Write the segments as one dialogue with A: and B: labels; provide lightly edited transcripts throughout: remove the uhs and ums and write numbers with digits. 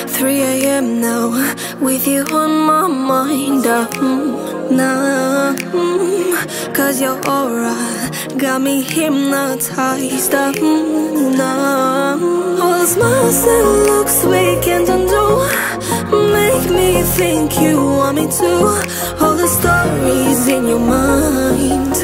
A: 3 a.m. now, with you on my mind. Nah, cause your aura got me hypnotized. Nah, all the smiles and looks we can't undo make me think you want me to. All the stories in your mind,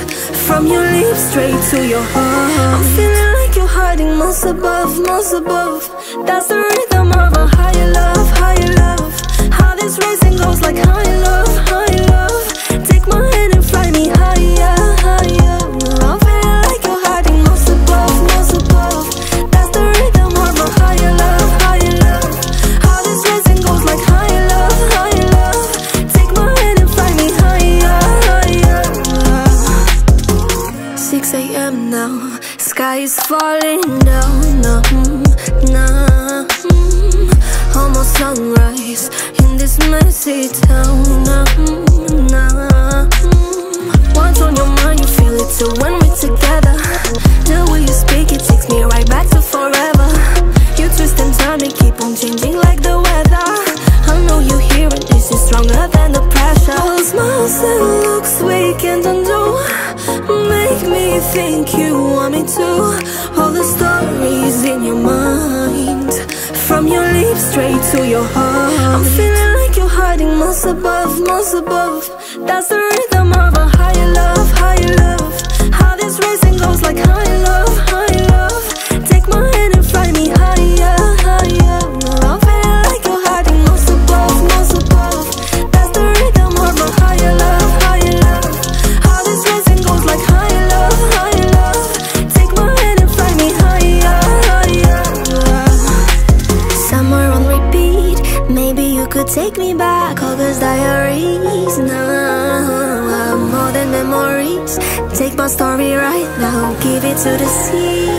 A: from your lips straight to your heart. I'm feeling like you're hiding miles above, miles above. That's the rhythm of a higher love, higher love. How this racing goes like high love, high love. Take my hand and fly me higher, higher. I'm feeling like you're hiding miles above, miles above. That's the rhythm of a higher love, higher love. How this racing goes like higher love, higher love. Take my hand and fly me higher, higher. 6 a.m. now, sky is falling down. Nah, almost sunrise in this messy town. Nah, what's on your mind? You feel it too when we're together. The way you speak, it takes me right back to forever. You twist and turn and keep on changing like the weather. I know you hear it, this is stronger than the pressure. All the smiles and looks we can't undo make me think you want me to. All the stories in your mind, from your lips straight to your heart. I'm feeling like you're hiding miles above, miles above. That's the rhythm of a higher love, higher love. How this racing goes like higher love, higher love. Take my hand and fly me higher, higher. I'm feeling like you're hiding miles above, miles above. That's the rhythm of a higher love, higher love. How this racing goes like higher love, higher love. Take my hand and fly me higher, higher. Somewhere on repeat, maybe you could take me back. August diaries, now more than memories. Take my story right now, give it to the sea.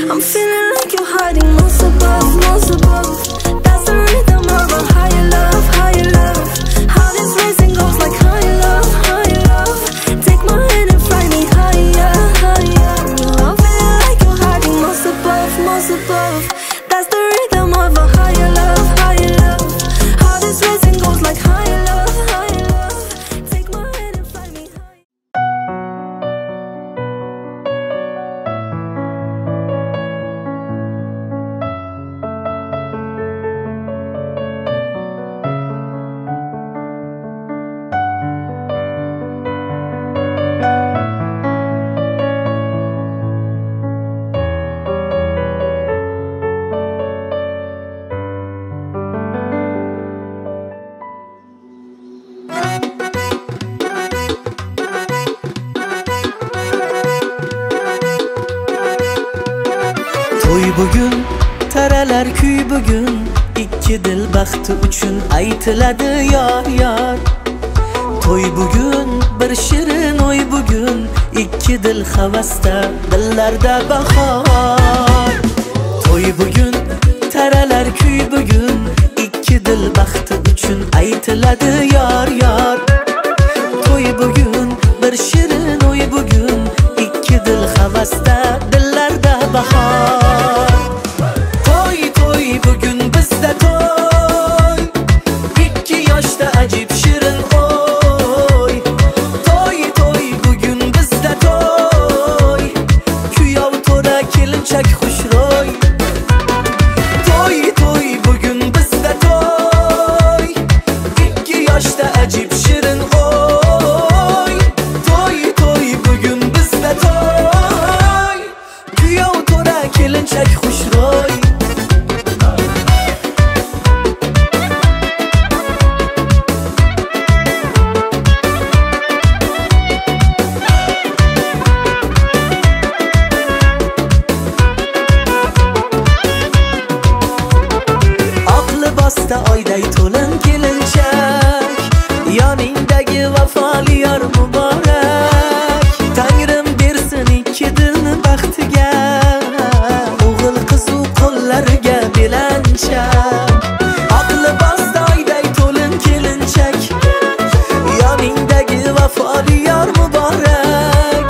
A: I'm feeling like you're hiding miles above, miles above. That's the rhythm of a higher love, higher love. How this racing goes like higher love, higher love. Take my hand and fly me higher, higher. I'm feeling like you're hiding miles above, miles above. That's the rhythm of a higher love, higher love. How this racing goes like higher love, higher love. Take my hand and fly me higher.
B: To'y bugun, taralar kuy bugun. Ikki dil baxti uchun aytiladi yor yor. To'y bugun, bir shirin o'y bugun. Ikki dil havasda, dillarda bahor. To'y bugun, taralar kuy bugun. Ikki dil baxti uchun aytiladi yor yor. To'y bugun, bir shirin o'y bugun. Ikki dil havasda, dillarda bahor. To'y to'y bugun bizda to'y. Ikki yoshda ajib shirin o'y. To'y to'y bugun bizda to'y. Kuyov to'da kelinchak xushro'y. To'y to'y bugun bizda to'y. Ikki yoshda ajib shirin o'y. To'y to'y bugun bizda to'y. Kuyov to'da kelinchak xushro'y. Oyday to'lin kelinchak, yoningdagi vafoli yor muborak. Tangrim bersin ikki dilni baxtiga, o'g'il qizu qo'llariga belanchak. Aqli bosta oyday to'lin kelinchak, yoningdagi vafoli yor muborak.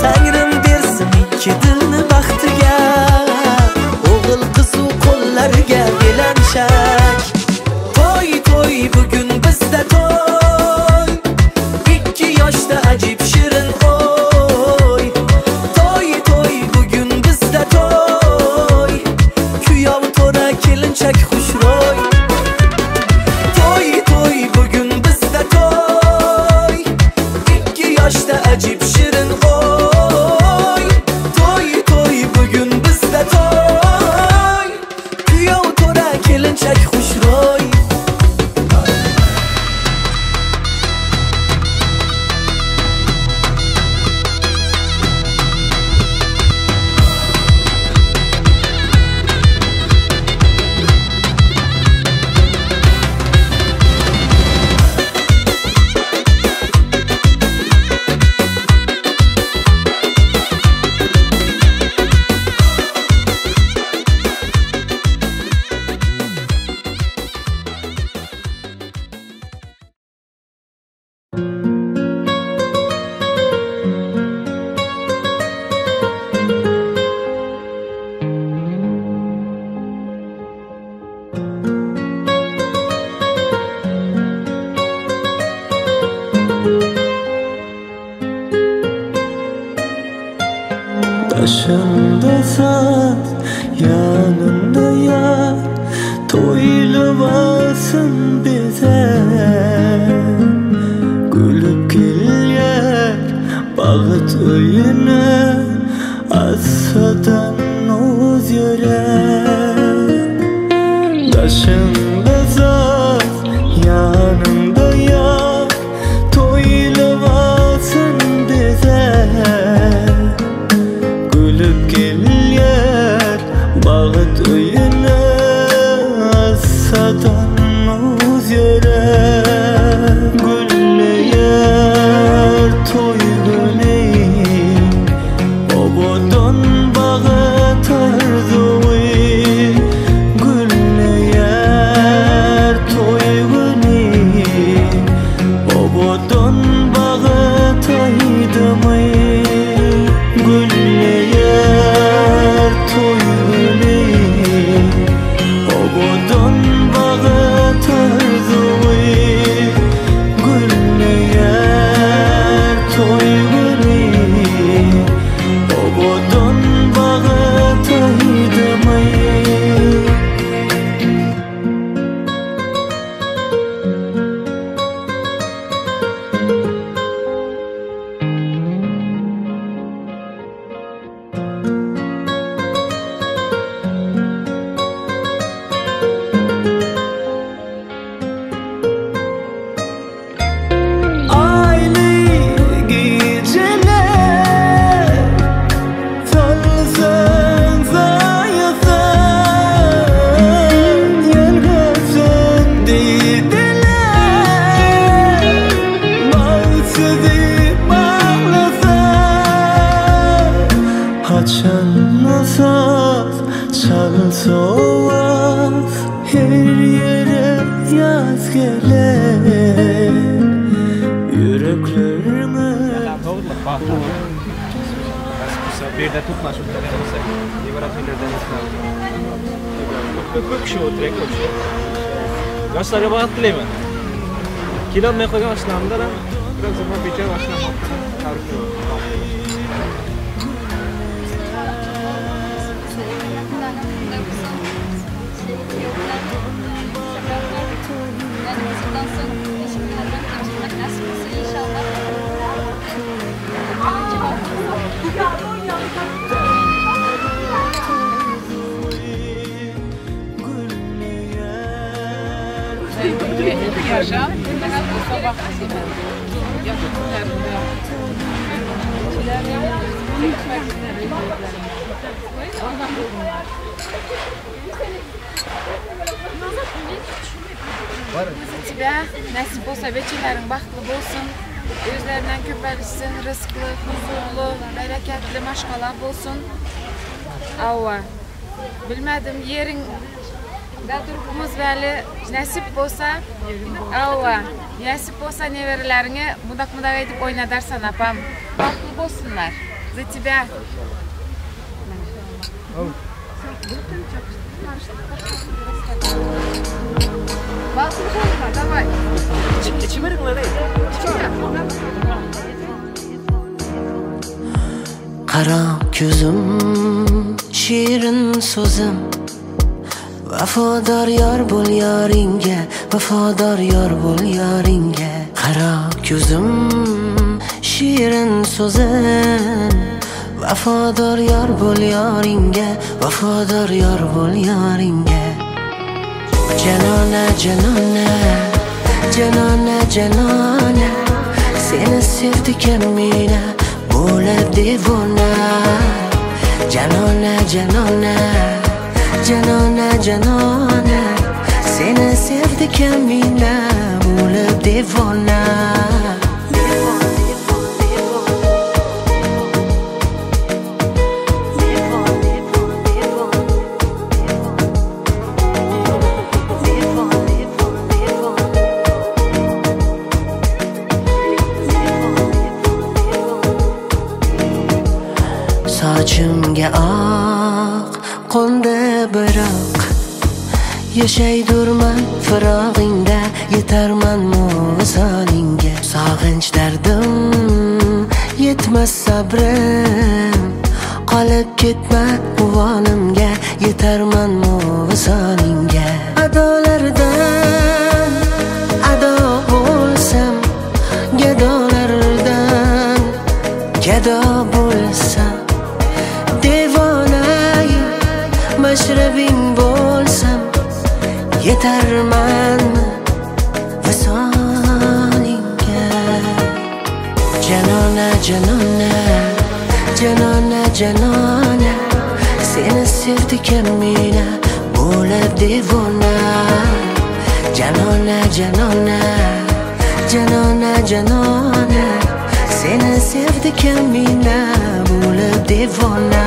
B: Tangrim bersin ikki dilni baxtiga, o'g'il qizu qo'llariga kunlarga belanchak. To'y to'y bugün bizda to'y, 2 yoshda ajib shirin o'y. To'y to'y bugün bizda to'y, kuyov to'ra kelinchak xushro'y. To'y to'y bugün bizda to'y, 2 yoshda ajib shirin o'y. To'y to'y bugün bizda to'y, kuyov to'ra kelinchak xushro'y. Başımda saz, yanımda yar, toylavasın bize. Gülüp gelir bağıt öyüne, assadan oz yöre. Başımda saz, yanımda yar, toylavasın bize. Gülüp gelir bağıt öyüne, assadan oz yöre. Güller toy güney, obodon bağıt arzuy. Güller toy güney, obodon bağıt aydımay. Güller toy güney, obodon bağıt arzuy. Güller toy güney, obodon bağıt aydımay. Aylı geceler, salsın sayısın, yalnızsın dediler. Bağsızı bağlasın, açanma saz, çalsa oğaz, her yere yaz gelir. Yüreklerime
C: Bir de tutma şu kadarıysa. Ibarat millerden istemem. Ko'p kishi o'tirgan ko'p kishi. Yoshlarga baxt tilayman. Kelolmay qolgan yoshlarimiz ham biraz zaman bekor yoshlarni
D: Yaşam, sabah nasip olsa beçilerin baxtlı olsun, özlerinden köpelişsin, rızklı, huzurlu, bereketli maşkalar olsun. Ava, bilmedim yerin Dadurumuz bəli nasip olsa, ava, nasip olsa neverilerini mudak edip oynadarsan apam. Baxtlı olsunlar. За тебя. Давай.
C: İçiveringlar ey.
B: Qara ko'zim, shirin so'zim, vafodor yor bo'l yoringga, vafodor yor bo'l yoringga. Qara ko'zim, shirin so'zim, vafodor yor bo'l yoringga, vafodor yor bo'l yoringga. Janona, janona, janona, janona, seni sevdigan meni bo'lib devona. Janona, janona, janona, janona, seni sevdigan meni bo'lib devona. Sochimga oq qo'ndi biroq, yashaydurman firog'ingda, yetarmanmi visolingga. Sog'inch dardim yetmas sabrim, qolib ketma uvonimga, yetarmanmi visolingga. Adolardan ado bo'lsam, gadolardan gado bo'lsam, mashrabing bo'lsam, yetarmanmi visolingga. Janona, janona, janona, janona, seni sevdigan meni bo'lib devona. Janona, janona, janona, janona, seni sevdigan meni bo'lib devona.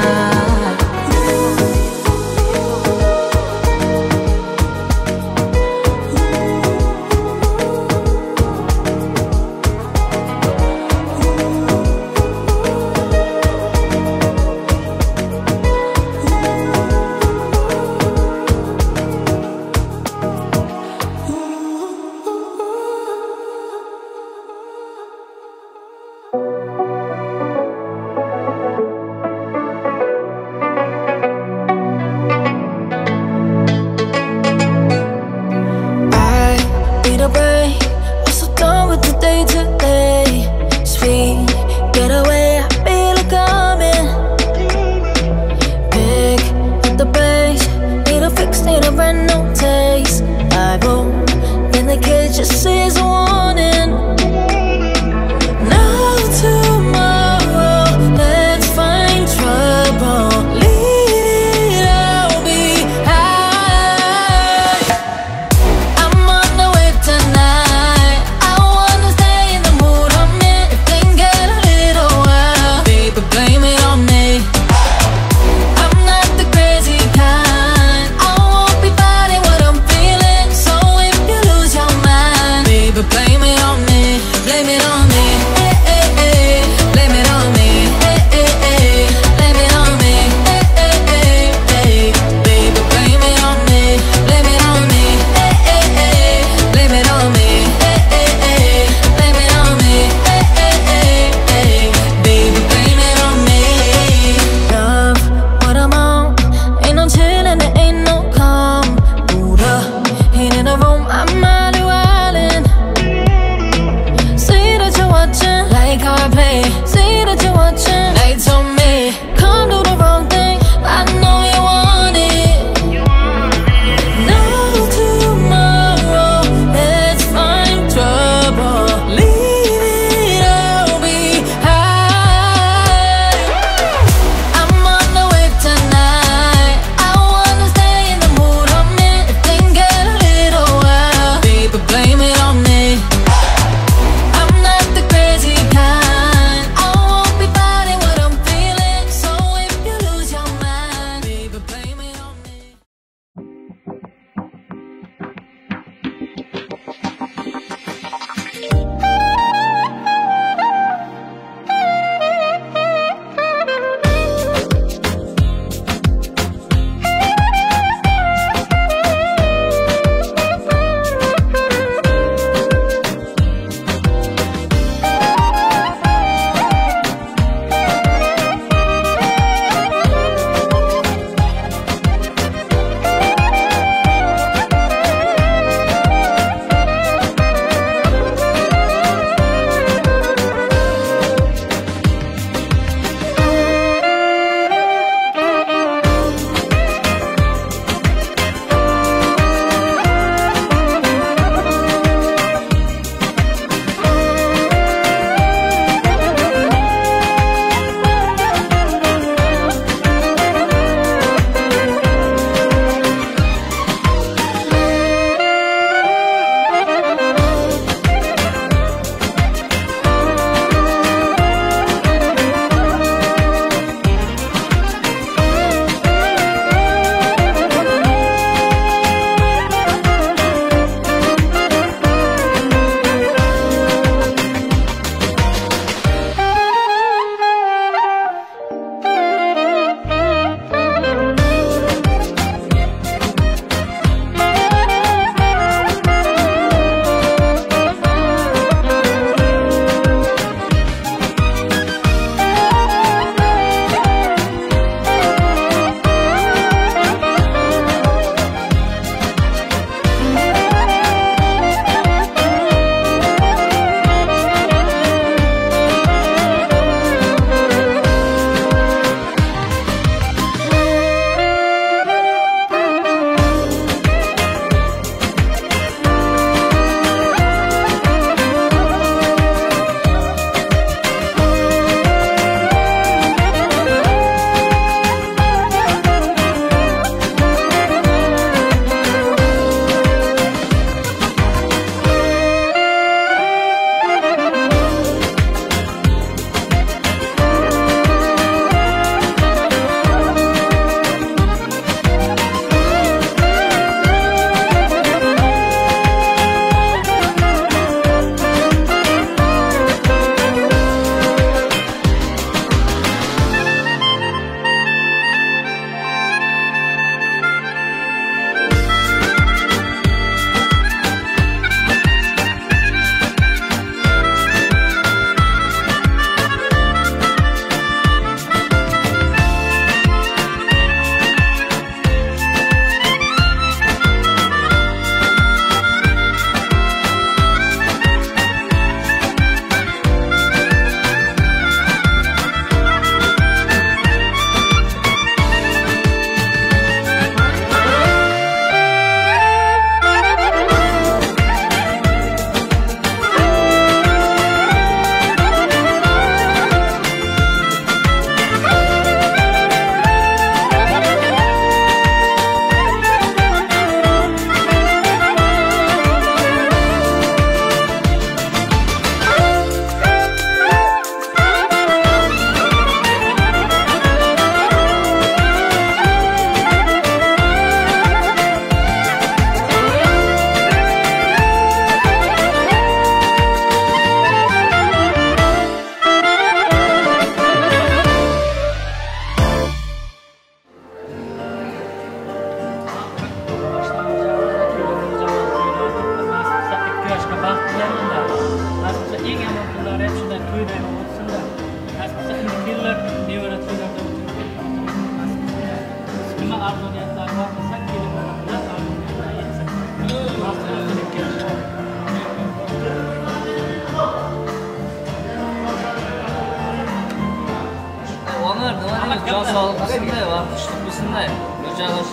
E: Biraz sağlıklısın da, var kuşluklısın da. Nurcan'ın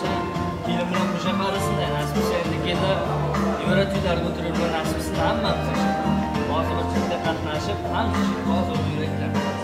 E: kilimden kuşa karısın da. Nasıl bir şeyde gede yöre tüyler götürürler nasipsin da ama bazı bir çifte katnaşıp hangi şey bazı o yürekler.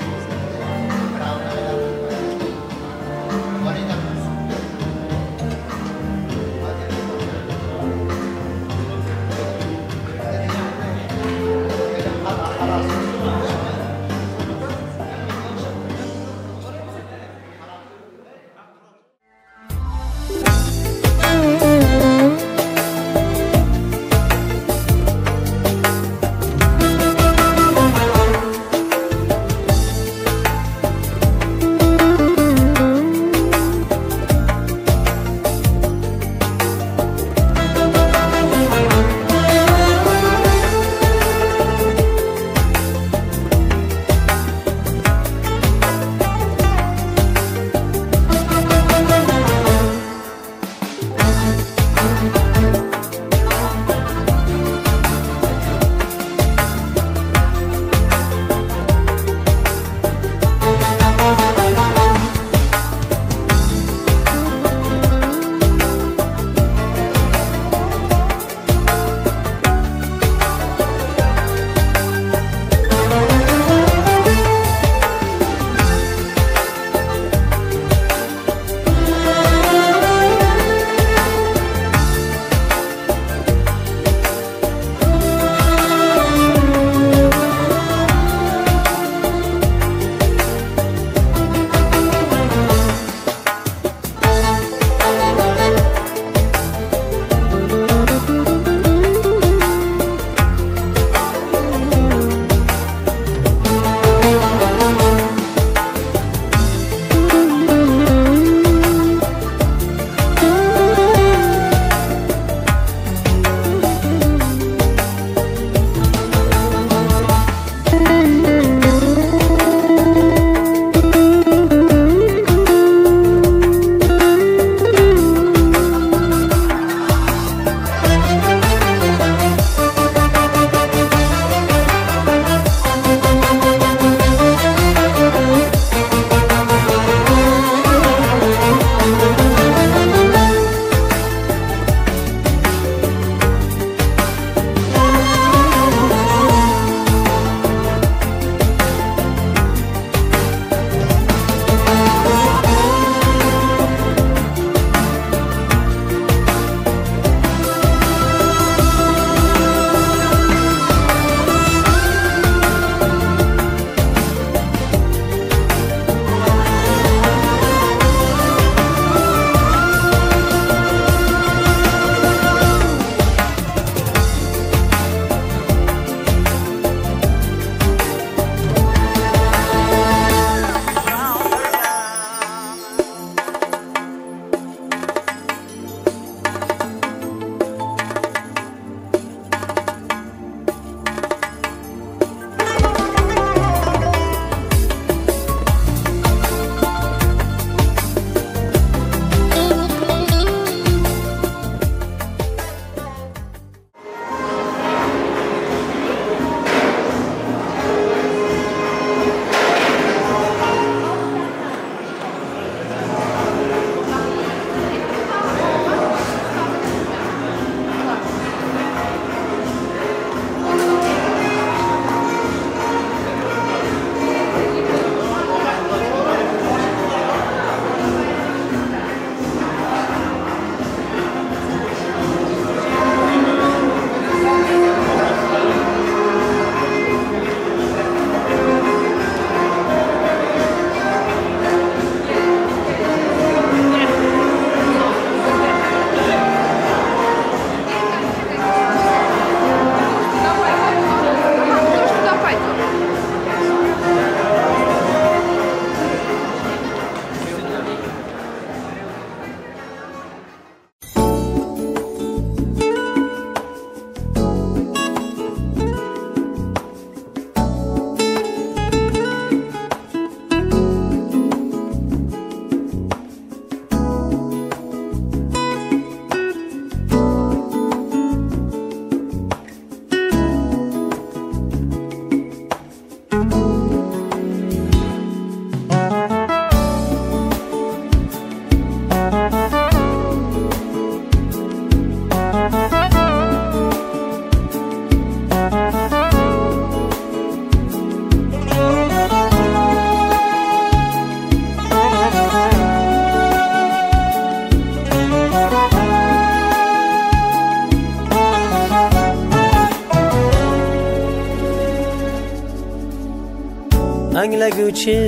B: anglaguvchi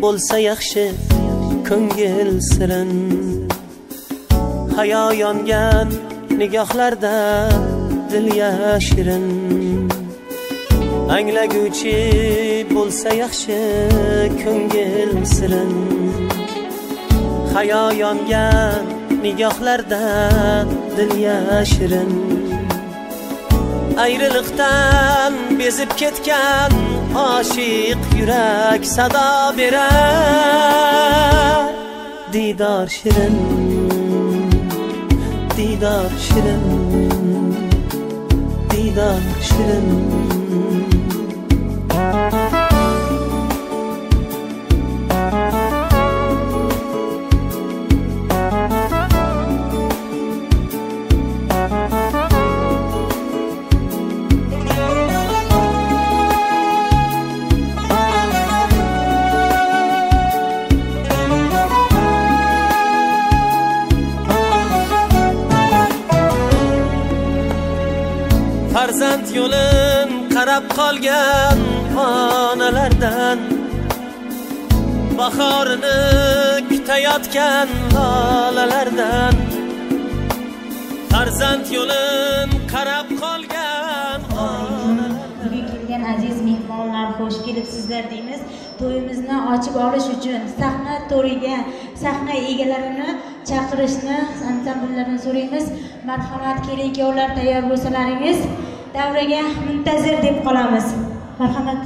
B: bo'lsa yaxshi ko'ngil sirin. Hayo yongan nigohlarda dil yashirin. Anglaguvchi bo'lsa yaxshi ko'ngil sirin. Hayo yongan nigohlarda dil yashirin. Ayriliqdan bezib ketgan oshiq yurak sado berar. Didor shirin, didor shirin, didor shirin. Farzand yo'lin qarab qolgan onalardan, bahorini kutayotgan lolalardan. Farzand yo'lin qarab qolgan onalardan.
F: Bugun kelgan aziz mehmonlar, xo'sh kelibsizlar deymiz. To'yimizni ochib olish uchun sahna to'riga sahna egalarini chaqirishni, ansambullarni so'raymiz. Marhamat, kelin-kuyovlar tayyor bo'lsalaringiz, davraga muntazir deb qolamiz. Marhamat.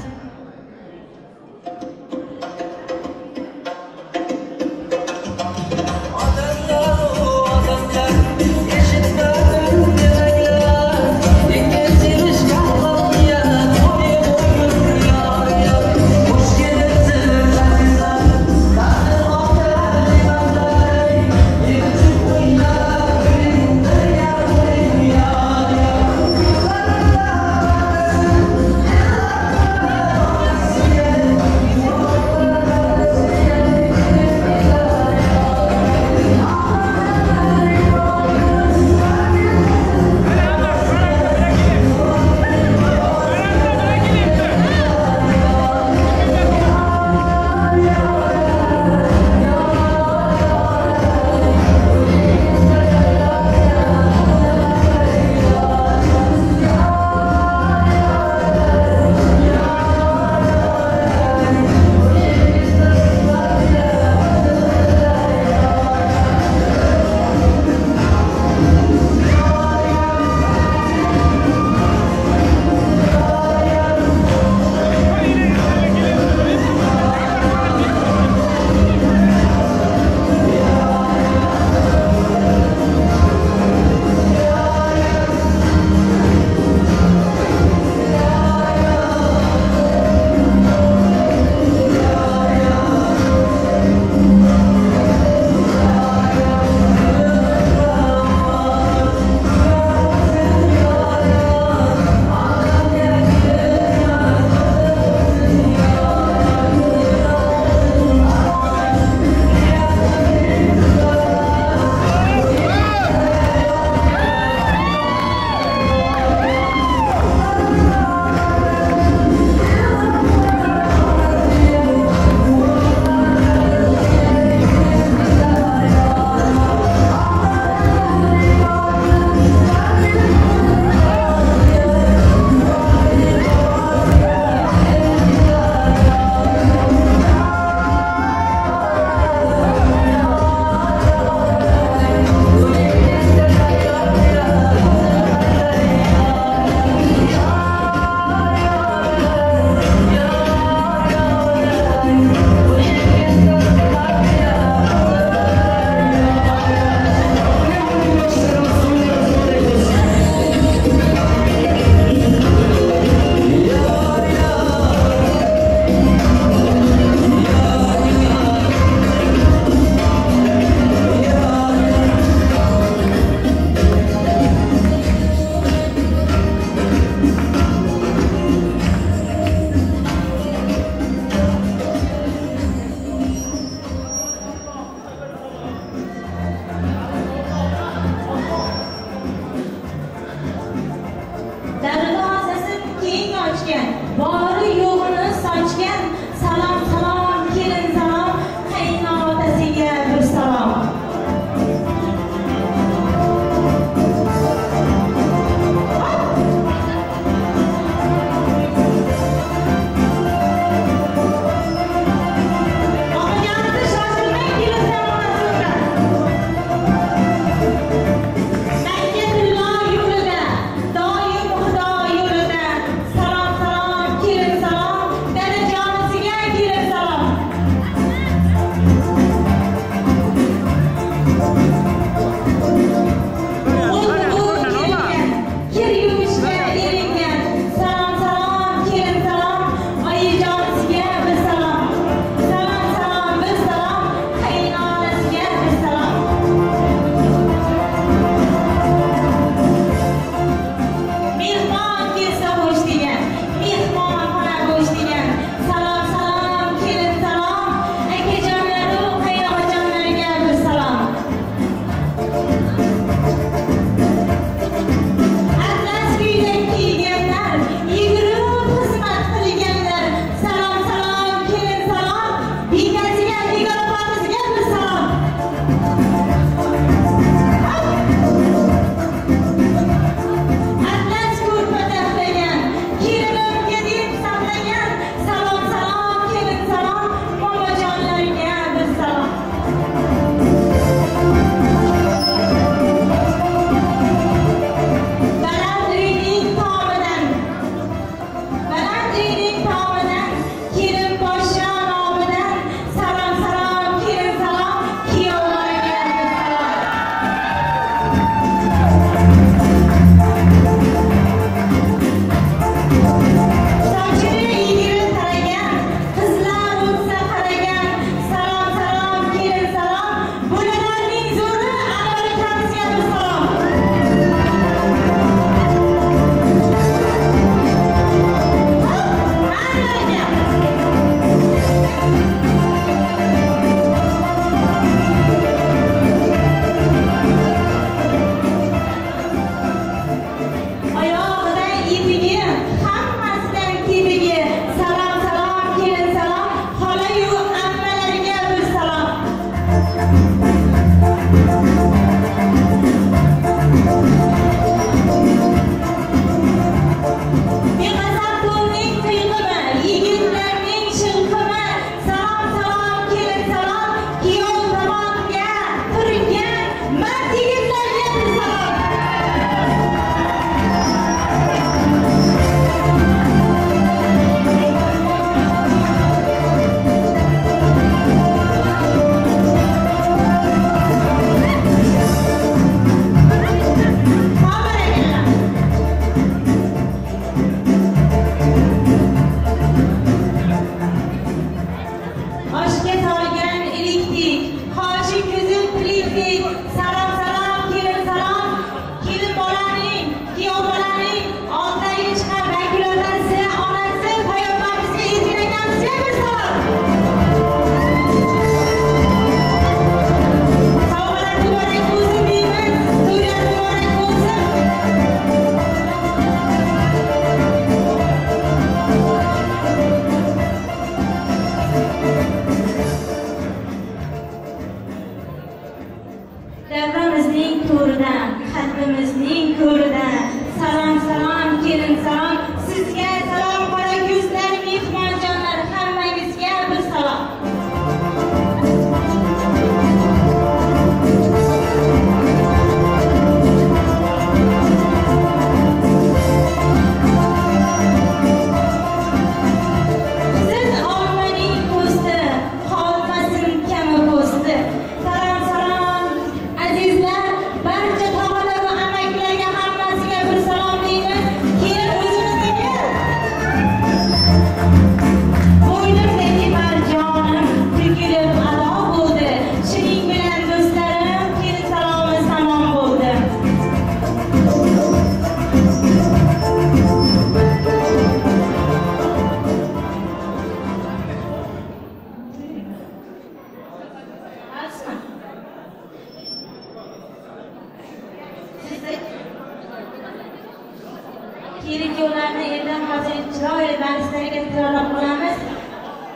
F: keyin ularni eldan hozir chiroyli darslarga tayyorlab qolamiz.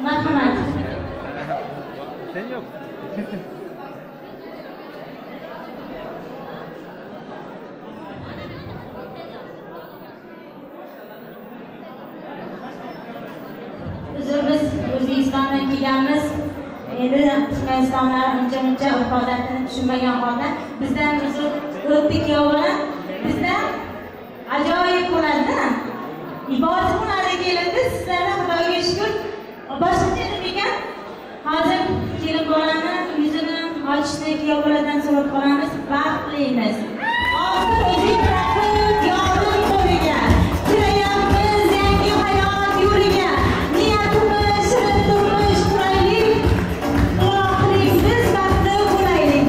F: Marhamat.
C: Sen yo'q.
F: Biz O'zbekistondan kelganmiz. Endi Turkmanistonlar uncha urf-odatini tushunmagan holda bizdan o'tdik yo'g'on. Bizdan ajoyib bo'ladi. Ibodat hunari kelindi. Sizlarga Xudoga shukr. Boshqacha nima ekan? Hozir kelin bolani yuzini ochishni kuyov boladan so'rab qolamiz. Baxtlaymiz. Hozir o'zing rahmat yordam qo'liga. Kirayapmiz yangi hayot yo'liga. Niyatimiz shirin turmush quraylik. Duo qiling, biz baxtli bo'laylik.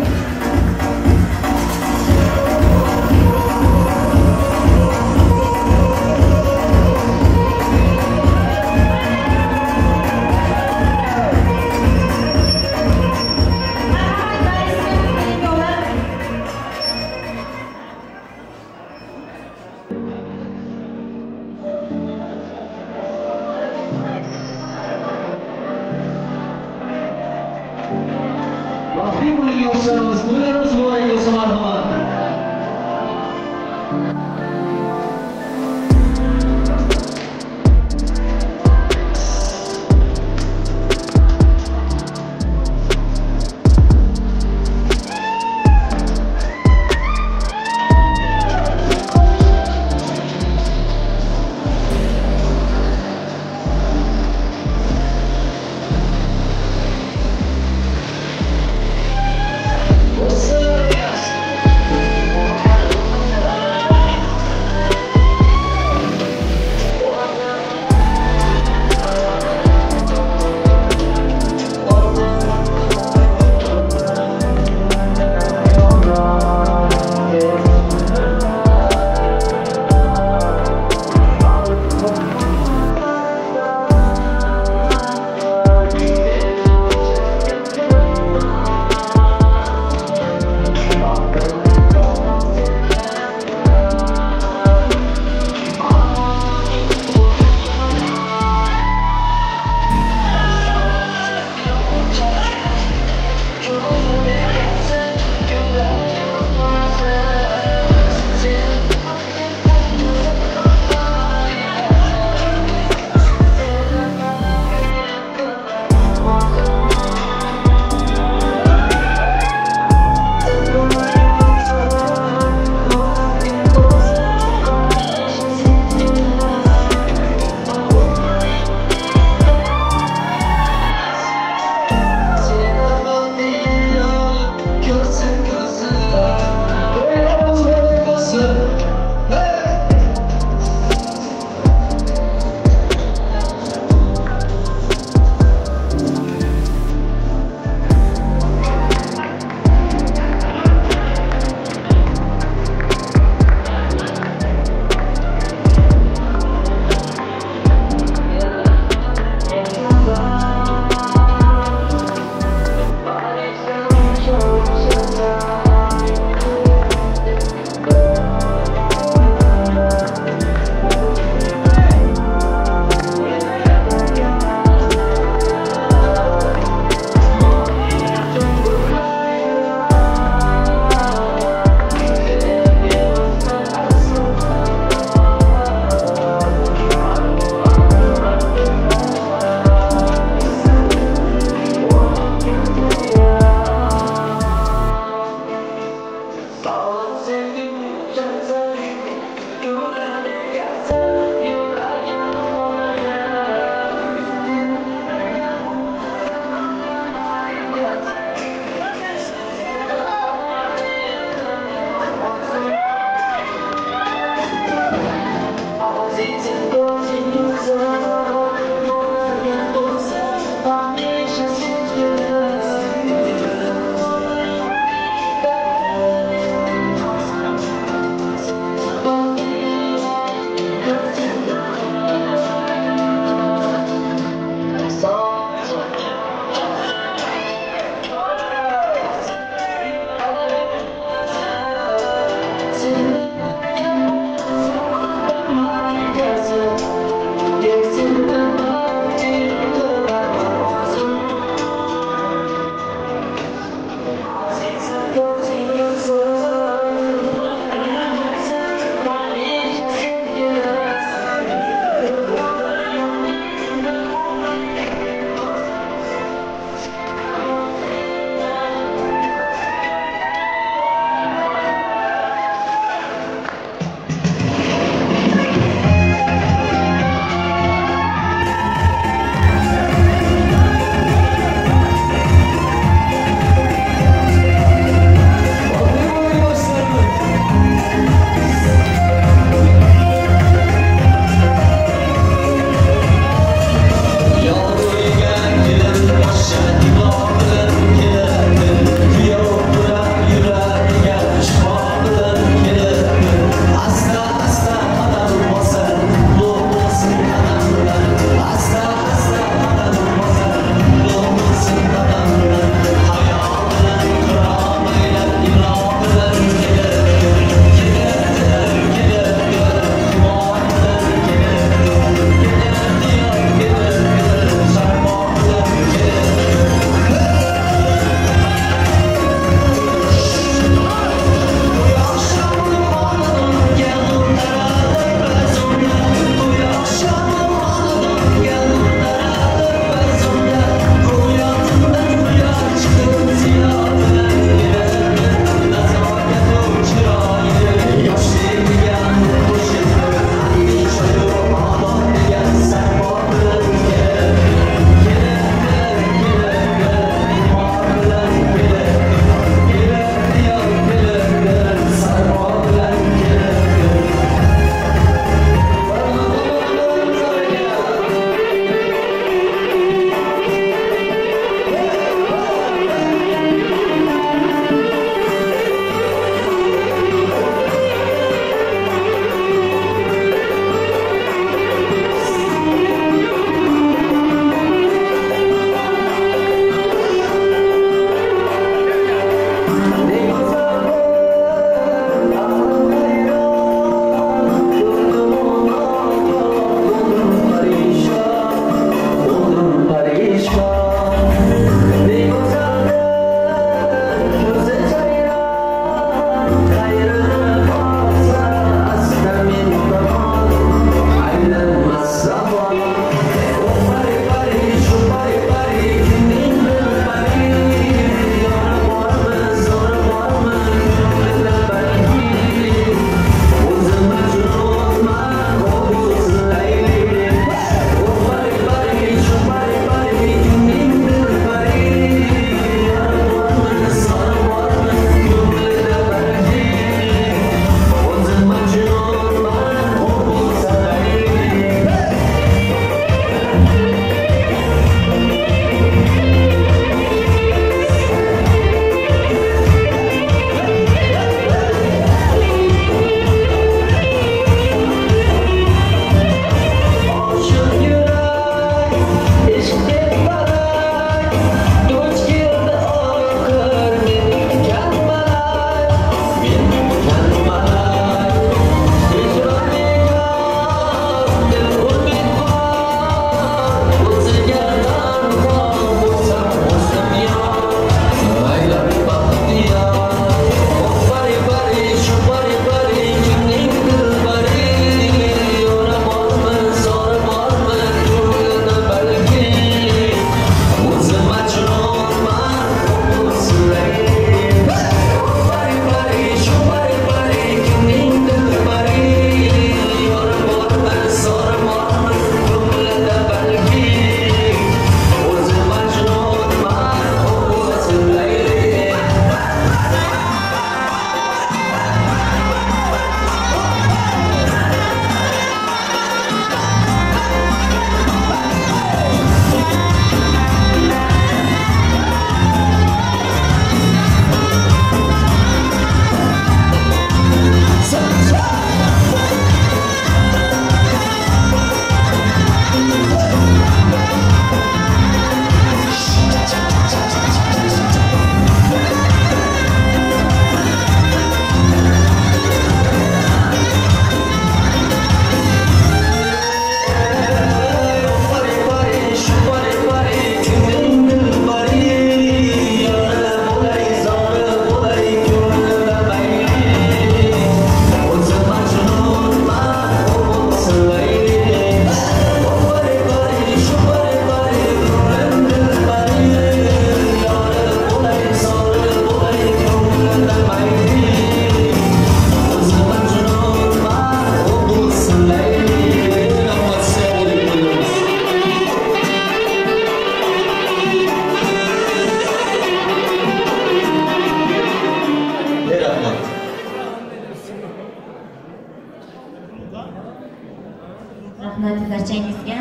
F: Rahmat barchangizga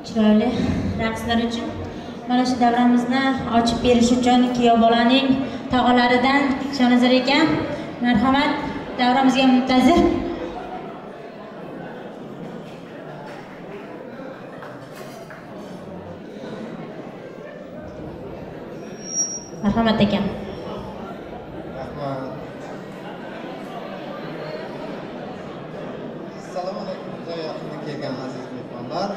F: chiroyli raqslar uchun. Mana shu davramizni ochib berish uchun kuyov bolaning tog'alaridan Shonazar aka, marhamat, davramizga muntazir. Marhamat aka.
G: Rahmat. Assalomu alaykum. Yaqinda kelgan aziz mehmonlar.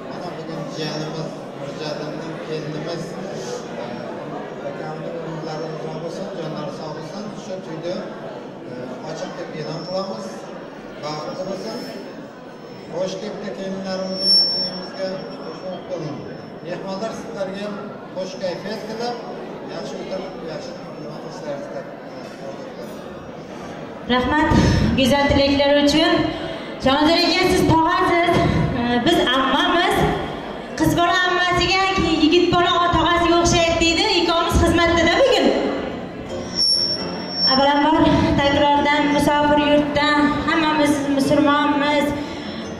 G: Mana bugun jiyanimiz Mirjadinning kelinimiz akamning umrlari uzoq bo'lsin, jonlari sog' bo'lsin. Shu to'yda ochiq deb e'lon qilamiz. Baxtli bo'lsin. Xo'sh kelibdi kelinlarimizga xushvaqt bo'ling. Mehmonlar sizlarga xush kayfiyat tilab, yaxshi o'tirib, yaxshi xizmat qilishlaringizni
F: Rahmat go'zal tilaklar uchun. Shonazar aka, siz tog'asiz, biz ammamiz. Qiz bola ammasiga, yigit bola tog'asiga o'xshaydi deydi. Ikkovimiz xizmatda bugun. Avvalambor takrordan musofir yurtdan hammamiz musulmonmiz.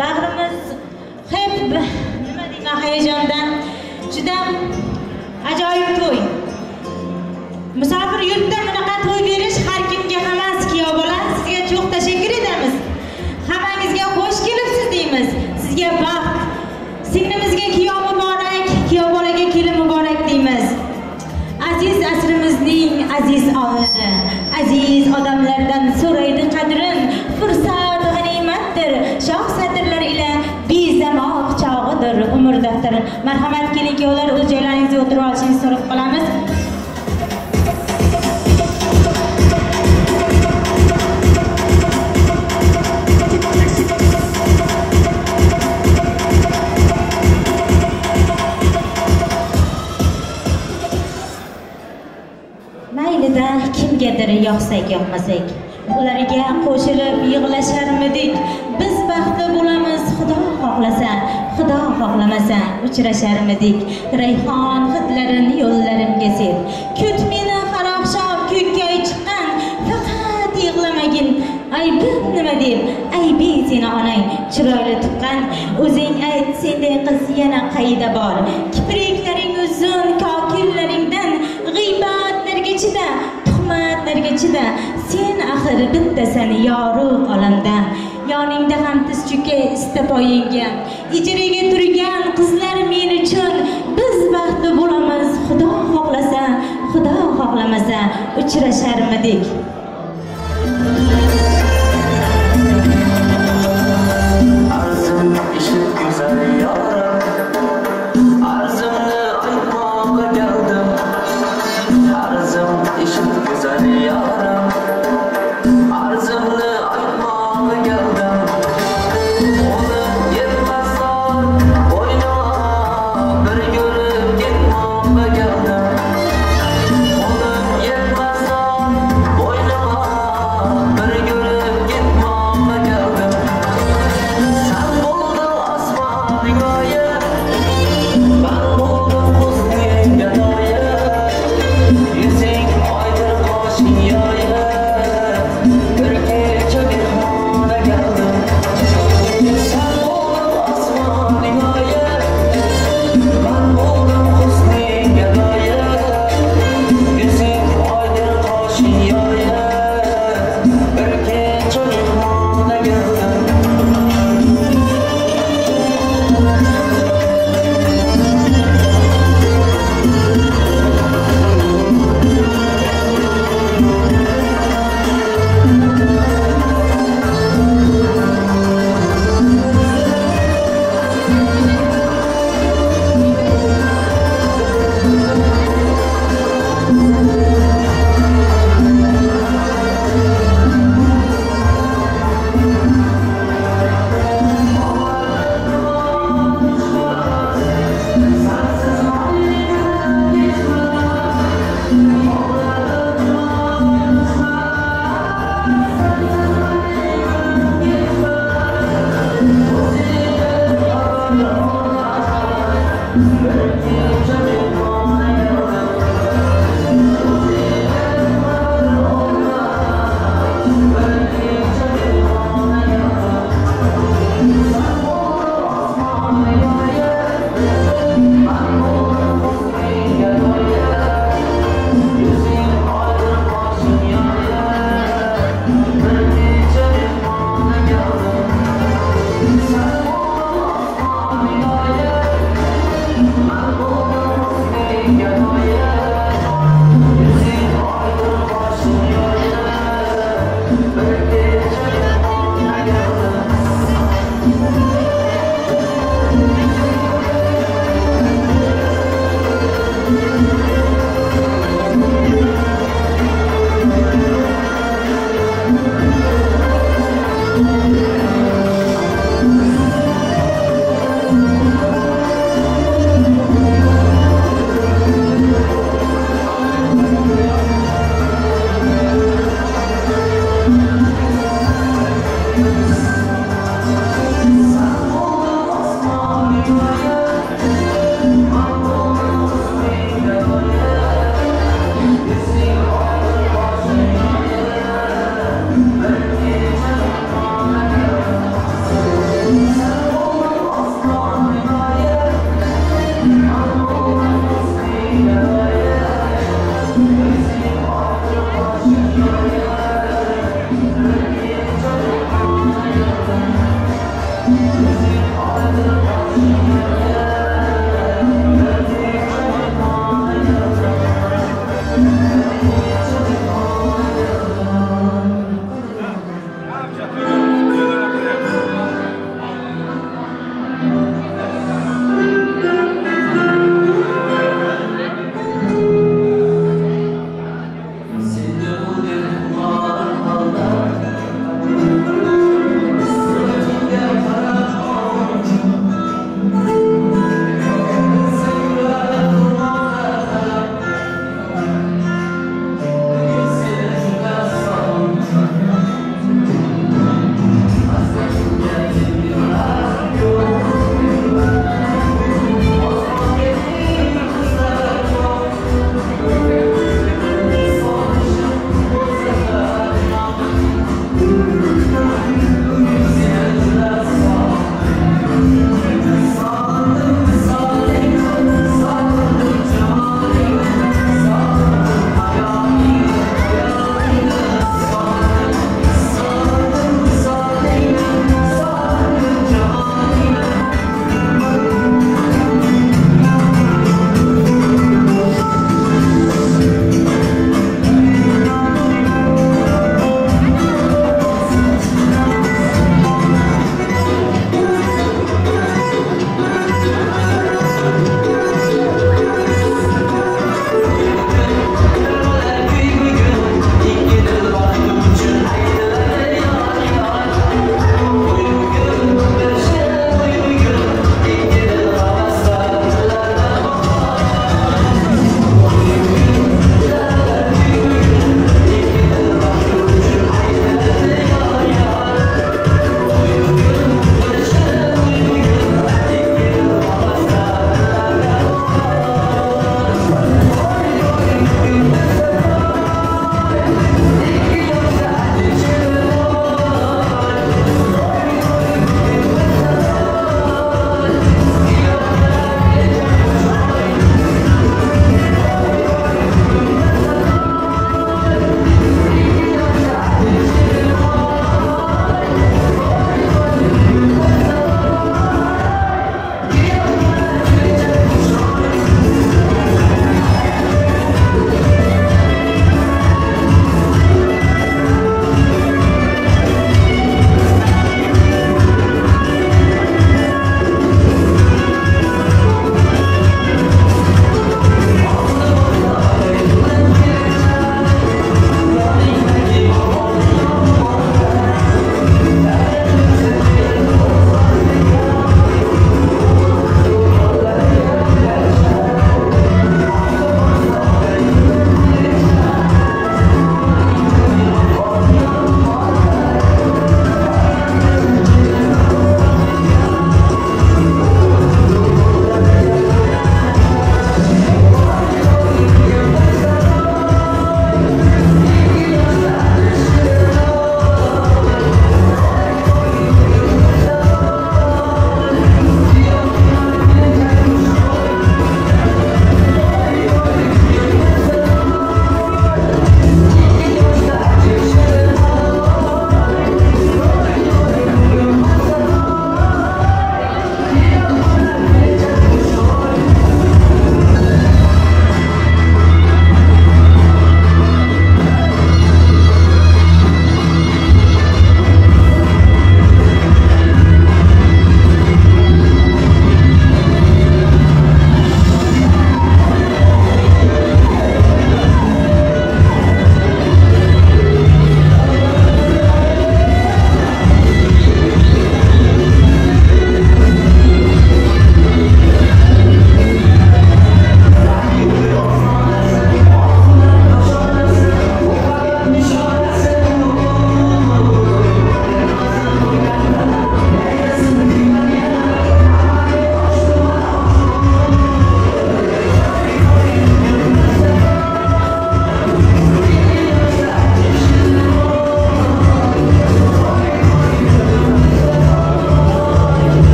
F: Bag'rimiz hep nima deyman hayajondan juda ajoyib to'y. Musofir yurtda bunaqa to'y berish har kimga emas. Kuyov bola, sizga cho'q tashakkur etamiz. Hammangizga xush kelibsiz deymiz. Sizga baxt. Singlimizga kuyov muborak, kuyov bolaga kelin muborak deymiz. Aziz asrimizning aziz ollari, aziz odamlardan so'raydi qadrin. Fursat g'animatdir, shoh satrlar ila bezamoq chog'idir umr daftari. Marhamat keling kuyovlar, o'z joylaringizga o'tirib olishingizni so'rab qolamiz. Maylida kimgadir yoqsak yoqmasak, ularga qo'shilib yig'lasharmidik. Biz baxtli bo'lamiz, Xudo xohlasa, Xudo xohlamasa uchrasharmidik. Rayhon hidlarini yo'llarimga sep, kut meni xaroqshom ko'kka chiqqan, faqat yig'lamagin. Aybim nima deb, aybi seni onang chiroyli tuqqan. O'zing ayt, senday qiz yana qayda bor? Kipriklaring uzun, kokillaringdan g'iybatlarga chida, tuhmatlarga chida. Sen axir bittasan yoru olamda. Yoningda ham tiz cho'kay istapoyingga. Ijaraga turgan qizlar men uchun. Biz baxtli bo'lamiz, Xudo xohlasa, Xudo xohlamasa uchrasharmidik.
H: Boynu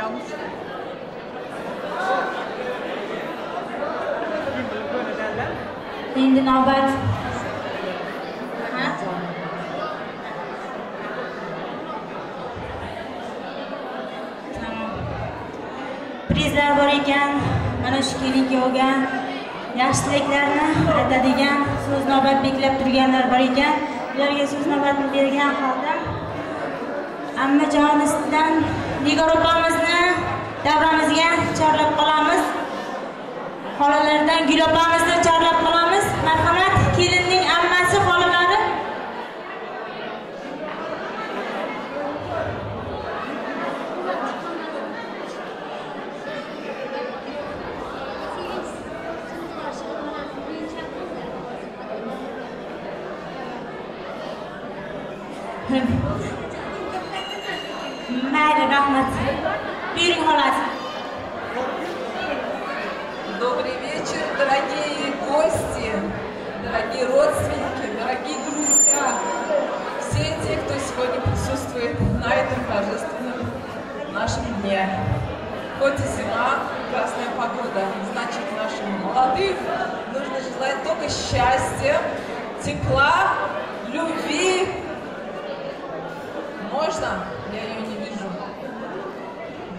F: Endi navbat prizlar bor ekan, mana shu kelin-kuyovga yaxshi tilaklarni aytadigan, so'z navbat beklab turganlar bor ekan. Ularga so'z navbatini bergan holda ammajon ustidan Nigor opamizni davramizga chorlab qolamiz. Xolalardan Gul opamizni chorlab qolamiz. Marhamat, kelinning ammasi, xolalari. Mayli, rahmat. Buyuring, xolasi.
H: Добрый вечер, дорогие гости, дорогие родственники, дорогие друзья, все те, кто сегодня присутствует на этом торжественном нашем дне. Хоть и зима, прекрасная погода, значит, нашим молодым нужно желать только счастья, тепла, любви. Можно? Я ее не вижу.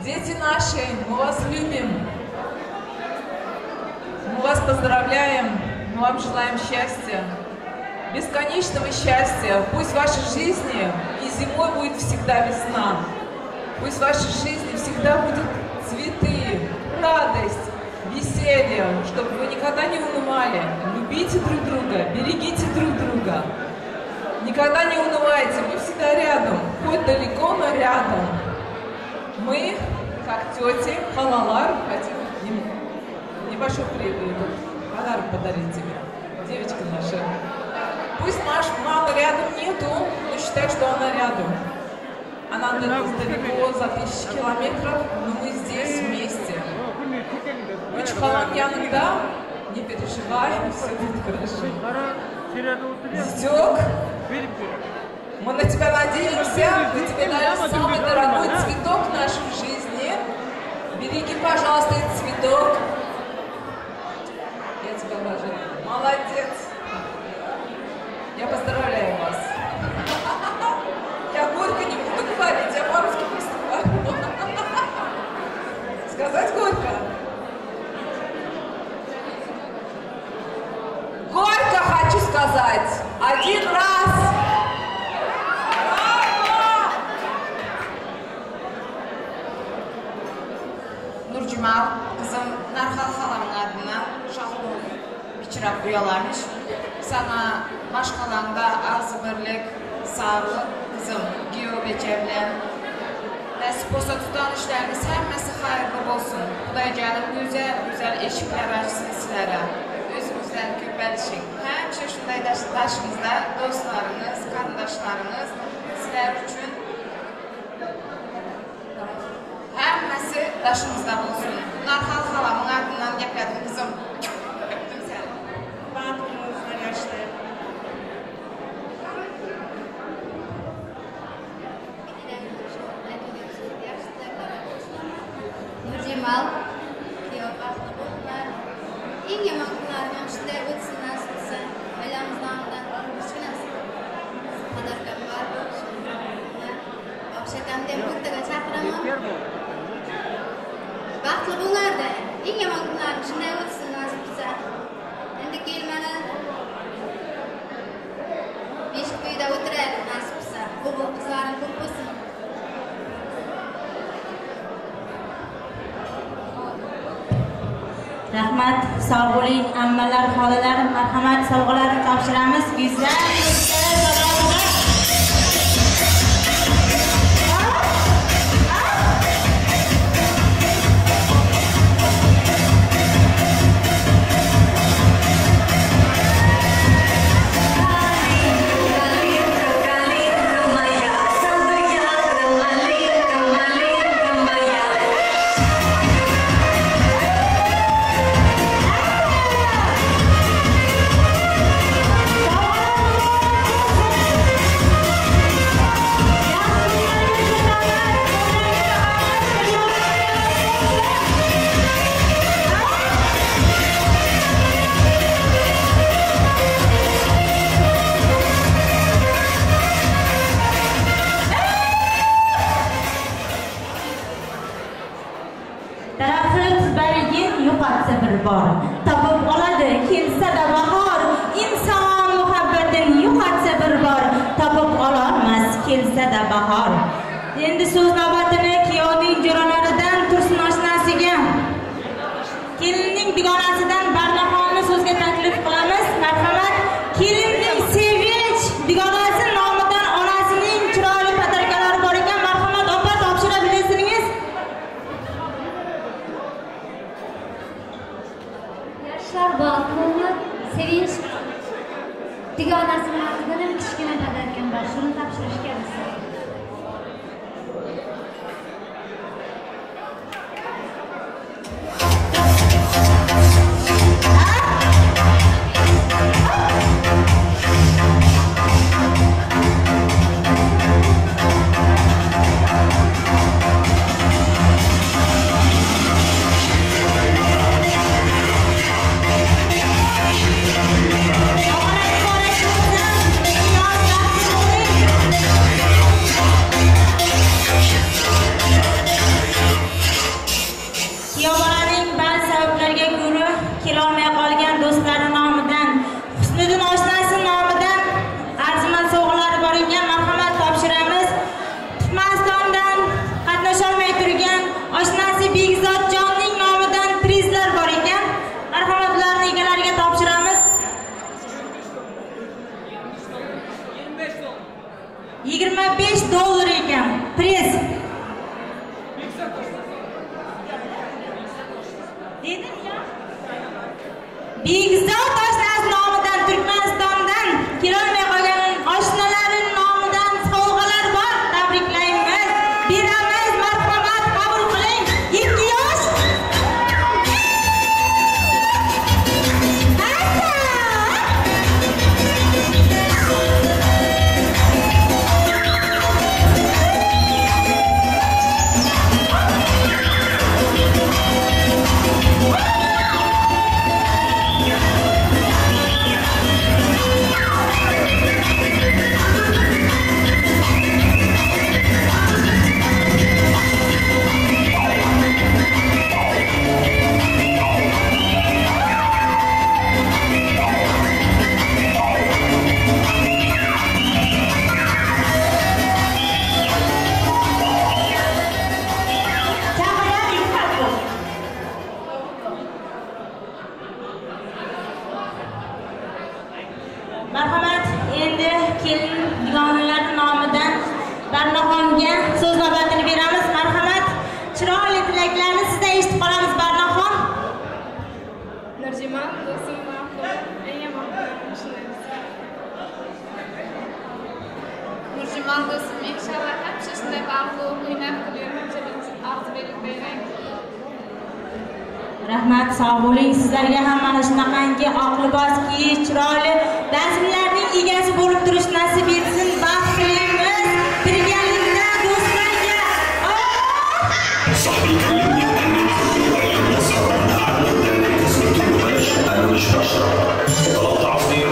H: Дети наши, мы вас любим. Мы вас поздравляем, мы вам желаем счастья, бесконечного счастья. Пусть в вашей жизни и зимой будет всегда весна. Пусть в вашей жизни всегда будут цветы, радость, веселье, чтобы вы никогда не унывали. Любите друг друга, берегите друг друга. Никогда не унывайте, мы всегда рядом, хоть далеко, но рядом. Мы, как тети, халалар, хотим небольшой подарок подарить тебе, девочка наша. Пусть наша мама рядом нету, но считай, что она рядом. Она далеко за 1000 километров, но мы здесь вместе. Уч халам янында, не переживай, все будет хорошо. Зятёк, мы на тебя надеемся, мы тебе даем самый дорогой цветок в нашей жизни. Береги, пожалуйста, этот цветок. Я тебя уважаю. Молодец. Я поздравляю вас. Я горько не буду говорить, я по-русски просто говорю. Сказать горько? Горько хочу сказать. Один раз.
I: Nurjumal, kızım Narxal xalamın adına şahlı biçirab uyalarmış. Sana maşqalanda ağzı birlik, sağlık, kızım giyo beçevlen. Nasip olsa tutan işleriniz hemmesi hayırlı olsun. Xuday canım güzel eşikler açsın sizlere. Özümüzden köpəlişin. Həmişə şunday daşınızda dostlarınız, qardaşlarınız sizler üçün həmməsi daşınızda olsun. Narxal xalamın ardından gəplədim kızım. Öptüm səni. Bana tutmuşlar yaşlayın.
J: Nurjumal, kuyov baxtli bo'linglar. Eng yomon kunlardan shunday o'tsin nasib etsa, oilamiz nomidan kichkinasi qadarkam bor o'xshatamdan o'rtaga chaqiraman. Baxtli bo'linglar-da. Eng yomon kunlardan shunday o'tsin nasib etsa. Endi kelmani beshik uyda o'tiradi nasib etsa. O'g'il qizlarim ko'p bo'lsin.
F: Rahmat, sog' bo'ling, ammalar, xolalar, marhamat, sovg'alarni topshiramiz. Güzel, bor. Topib oladi kelsa da bahor, inson muhabbatin yo'qotsa bir bor, topib ololmas kelsa da bahor. Endi so'z navbatini kuyovning jo'ralaridan Tursun oshnasiga, kelinning dugonasidan Barnoxonni so'zga taklif qilamiz. Marhamat, kelinning Sevinch dugonasi nomidan onasining chiroyli podarkalari bor ekan. Marhamat, opa topshira bilasizningiz.
J: Yoshlar bor, Sevinch dugonasining nomidan kichkina podarkam bor. Shuni topshirishga kelsa. $25 ekan. Priz. Dedim ya. Begzod oshnasi nomidan Turkmanistondan kelolmay qolgan oshnalari nomidan sovg'alar bor. Tabriklaymiz. Beramiz, marhamat, qabul qiling. 2 yosh. Marhamat, endi kelin dugonalari nomidan Barnoxonga so'z navbatini beramiz. Marhamat, chiroyli tilaklarni sizdan eshitib qolamiz. Barnoxon.
D: Nurjimon, do'stim, eng yomon ishlaymiz. Nurjimon do'stim, inshaalloh hamma shunday bag'lu o'ynab kulib, arz berib berang.
F: Rahmat, sog' bo'ling. Sizlarga ham mana shunaqangi oq libos kiyish, chiroyli rasmlarning egasi bo'lib turish nasib etsin. Baxt tilaymiz. Birgalikda do'stlarga.
K: صاحبي كلمني وقال لي نسهر ونقعد قدامك اسكت وبلاش انا مش بشرب طلبت عصير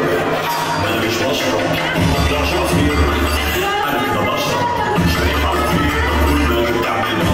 K: انا مش بشرب مقدرش عصير انا كده بشرب شريك عصير كل ما بتعمله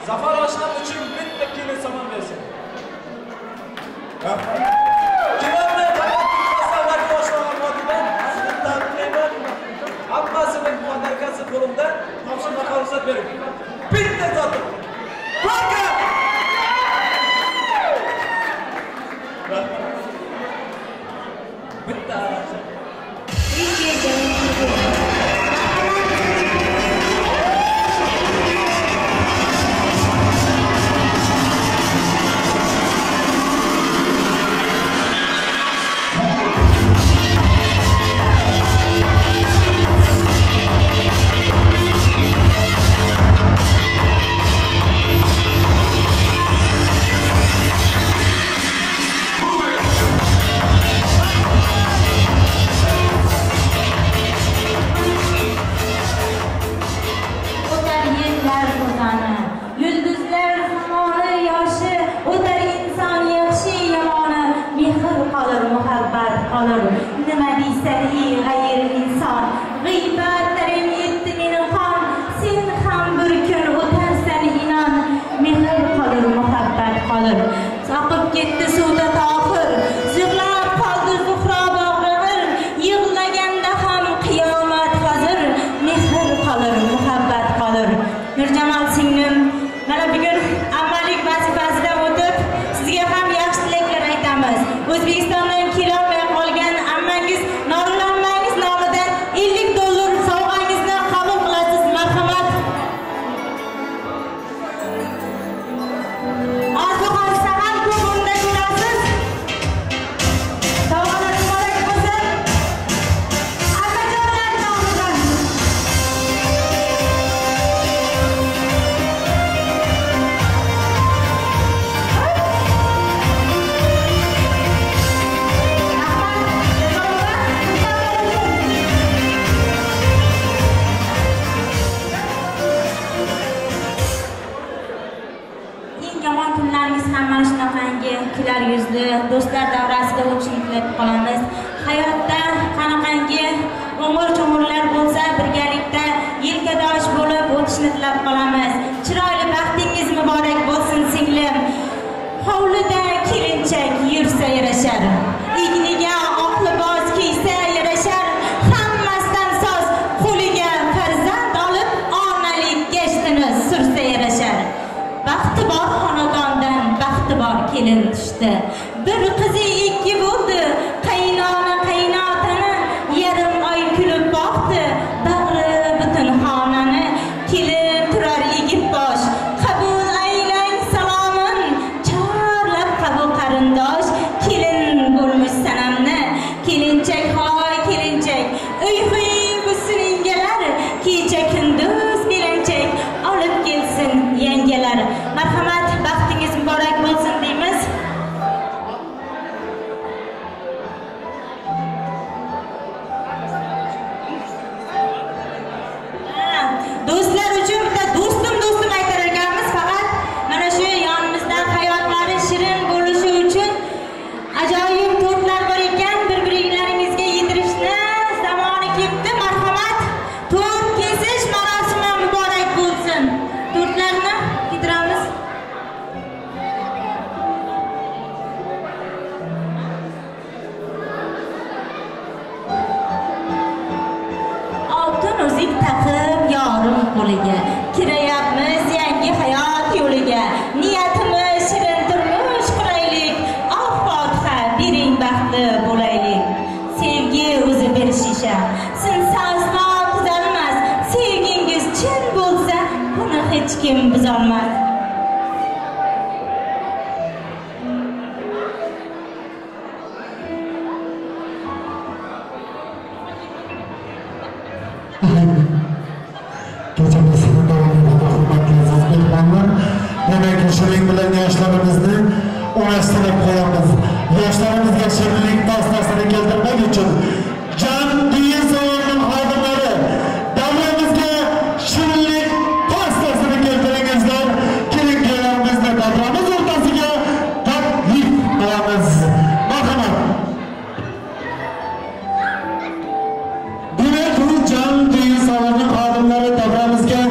C: Zafar oshna uchun bitta kelin somon bersin. Kelinlar qanday boshlangan vaqtdan tabriklayman. Hammasining podarkasi qo'limda, topshirmoqqa ruxsat bering. Bitta zotim. Barka! Bitta aracha.
F: muhabbat qolur. Soqib ketdi suvda tohir, zig'lab qoldi Zuhro bog'rag'ir, yig'laganda ham qiyomat hozir, mehr qolur, muhabbat qolur. Nurjamol singlim, mana bugun ammalik vazifasidan o'tib, sizga ham yaxshi tilaklar aytamiz. O'zbekistondan kelolmay qolgan ammangiz Norilanmangiz nomidan $50 sovg'angizni qabul qilasiz. Marhamat. Orzu qolsa ham ko'nglimda ko'rasiz. Sovg'alar muborak bo'lsin. Ammajonlar nomidan. Yomon kunlaringiz ham mana shunaqangi kular yuzli do'stlar davrasida o'tishini tilab qolamiz. Hayotda qanaqangi umr-cho'murlar bo'lsa, birgalikda yelkadosh bo'lib o'tishni tilab qolamiz. Chiroyli baxtingiz muborak bo'lsin singlim. Hovlida kelinchak yursa yarashar, igniga oq libos kiysa yarashar, hammasidan soz qo'liga farzand olib onalik gashtini sursa yarashar. Baxti bor xonadondan baxti bor kelin tushdi. Bir qizi ikki bo'ldi, qaynona qaynotani yarim oy kulib boqdi. Bag'ri butun xonani kelin turar yigit bosh. Qabul aylang salomin, chorlab qabul qarindosh. Kelin bo'lmish sanamni, kelinchak hoy kelinchak, uy-quying bo'lsin ingalar, kecha kunduz kelinchak olib kelsin yangalar. Marhamat, baxtingiz muborak bo'lsin deymiz. Do'stlar uchun bitta do'stim aytar ekanmiz, faqat mana shu yonimizdan hayotlari shirin bo'lishi uchun ajoyib tortlar bor ekan, bir-birlaringizga yedirishni zamoni kelibdi. Marhamat, tort kesish marosimi muborak bo'lsin. Tortlarni yediramiz. Oltin uzik taqib yorim qo'liga, kirayapmiz yangi hayot yo'liga. Niyatimiz shirin turmush quraylik, Fotiha bering baxtli bo'laylik. Sevgi o'zi bir shisha, sinsa aslo tuzalmas. Sevgingiz chin bo'lsa, buni hech kim buzolmas.
L: Kechamizni davom etadi hurmatli aziz mehmonlar. Demak, shirin bilan yoshlarimizni o'rashtirib qo'yamiz. Yoshlarimizga shirinlik pastasini keltirmak uchun Jan Diyesovning xodimlari davramizga shirinlik pastasini keltiringizlar. Kelin-kuyovlarimizni davramiz o'rtasiga taklif qilamiz. Marhamat. Demak, bu Jan Diyesovning xodimlari davramizga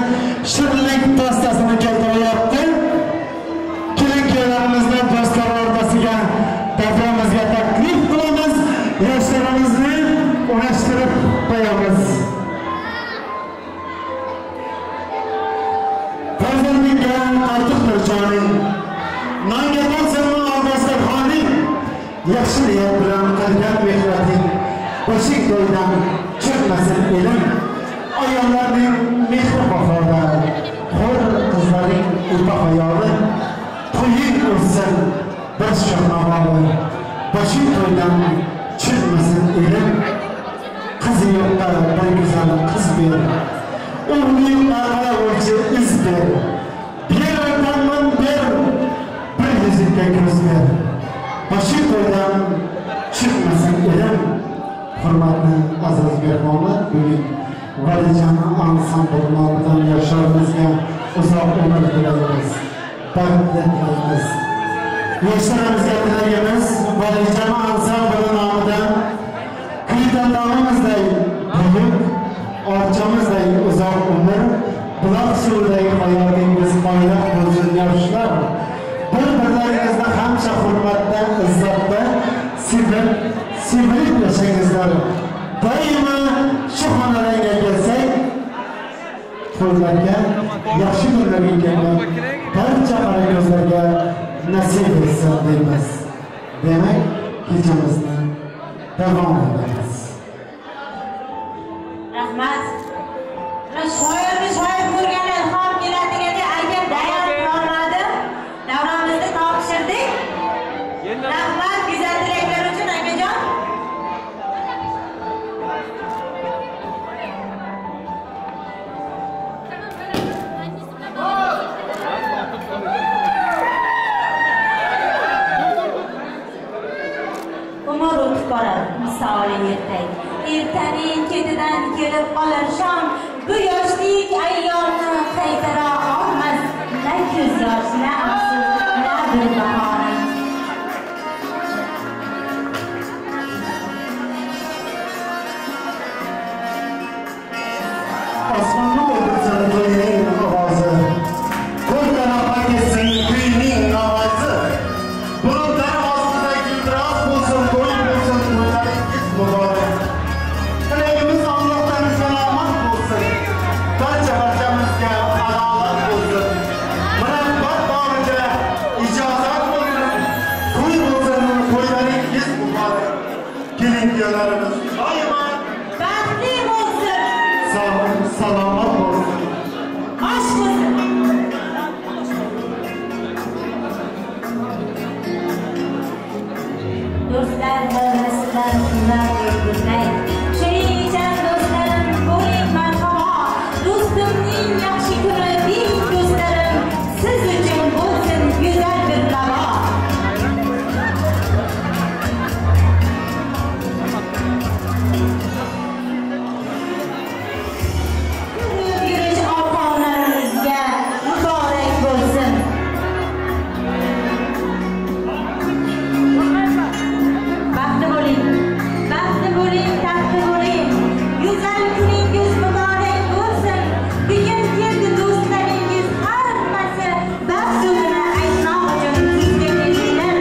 L: shirinlik pastasini keltiryapti. Kelin-kuyovlarimizni do'stlar o'rtasiga davramizga taklif qilamiz. Yoshlarimizni o'rashtirib qo'yamiz. Farzandingga ortiqdir joning, nonga bo'lsinmi oldastarxoning. Yaxshi niyat bilan qilgan mehnating, boshing to'ydan chiqmasin elim. Ayollarning mehri bahorda, xo'r qizlaring urpa hayoli. To'ying o'tsin bir shohnavoli, boshing to'ydan chiqmasin elim. Qizi yo'qqa bir go'zal qiz ber, o'g'ling aqla o'lchi iz ber. Berarman ber, bir yuzingga ko'z ber. Boshing to'ydan chiqmasin elim. Hurmatli aziz mehmonlar, bugun Valijon ansambl nomidan yoshlarimizga uzoq umr tilaymiz. Baraka tilaymiz. Yoshlarimizga tilagimiz Valijon ansambl nomidan kuydanlarimizday buyuk, orchamizday uzoq umr, buloq suvidagi hayotingiz poylab bo'lsin yoshlar. Bir hurmatda, izzatda sevilib yashangizlar. Doimo shu xonalarga kelsak, qo'llarga yaxshi kunlarga kelgan barcha qarindoshlarga nasib etsin deymiz. Demak, kechamizni davom etamiz.
F: Rahmat. Shoirni shoir ko'rgan ilhom keladigan agar tayyor bo'lmadi, davramizni topshirdik. Rahmat go'zal tilaklar uchun akajon. Umr o'tib boradi, misoli ertak. Ertaning ketidan kelib qolar shom, bu yoshlik ayyomni qaytara olmas. Na ko'z yosh, na afsus, na bir bahona.
L: Osmonni o'ldirsin to'yning ovozi, ko'klarga ketsin kuyning ovozi. Bulutlar ostida guldiroz bo'lsin, to'y bo'lsin, to'ylaringiz muborak. Tilagimiz Allohdan salomat bo'lsin, barchamizga adolat bo'lsin. Murabbat borida ijozat bo'lsin, to'y bo'lsin, to'ylaringiz muborak. Kelin-kuyovlarimiz doimo
F: baxtli bo'lsin.
L: Salomat bo'lsin.
F: Osh bo'lsin. Do'stlar davrasidan kunlar o'tmay, shuning uchun do'stlarim bo'ling marhabo. Do'stimning yaxshi kuni deng do'stlarim, siz uchun bo'lsin go'zal bir balo. Yurish opa-onalarimizga muborak bo'lsin. Baxtli bo'ling, taxtli bo'ling. Go'zal kuningiz muborak bo'lsin. Bugun keldi do'stlaringiz hammasi baxt so'zini aytmoq uchun sizga keldilar.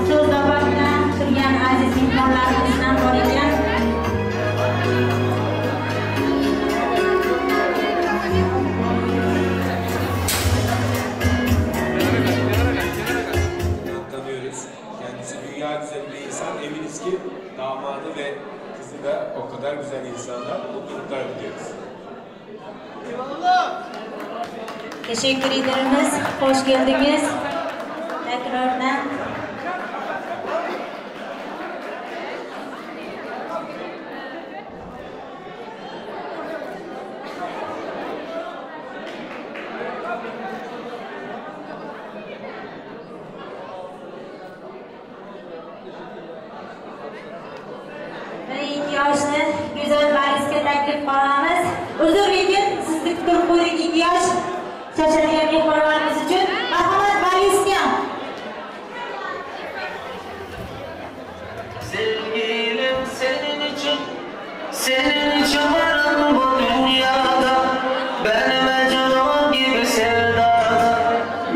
F: So'z davomida turgan aziz mehmonlarimizdan bor ekan.
M: Tanıyoruz. Kendisi dünya güzel bir insan. Eminiz ki damadı ve kızı da o kadar güzel insanlar. Mutluluklar diliyoruz.
F: Teşekkür ederiz. Hoş geldiniz. Tekrardan. Yoshni go'zal valsga taklif qilamiz. Uzr lekin sizni kutib qo'ydik 2 yosh shashadigan mehmonlarimiz uchun. Marhamat valsga.
B: Sevgilim senin için varım bu dünyada. Ben Mecnun gibi sevdada.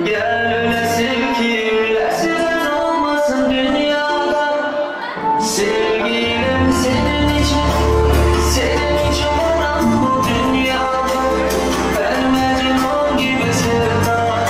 B: Gel ölesin ki ölesiz olmasın dünyada. Sevgilim senin için varım bu dünyada. Ben Mecnun gibi sevdada.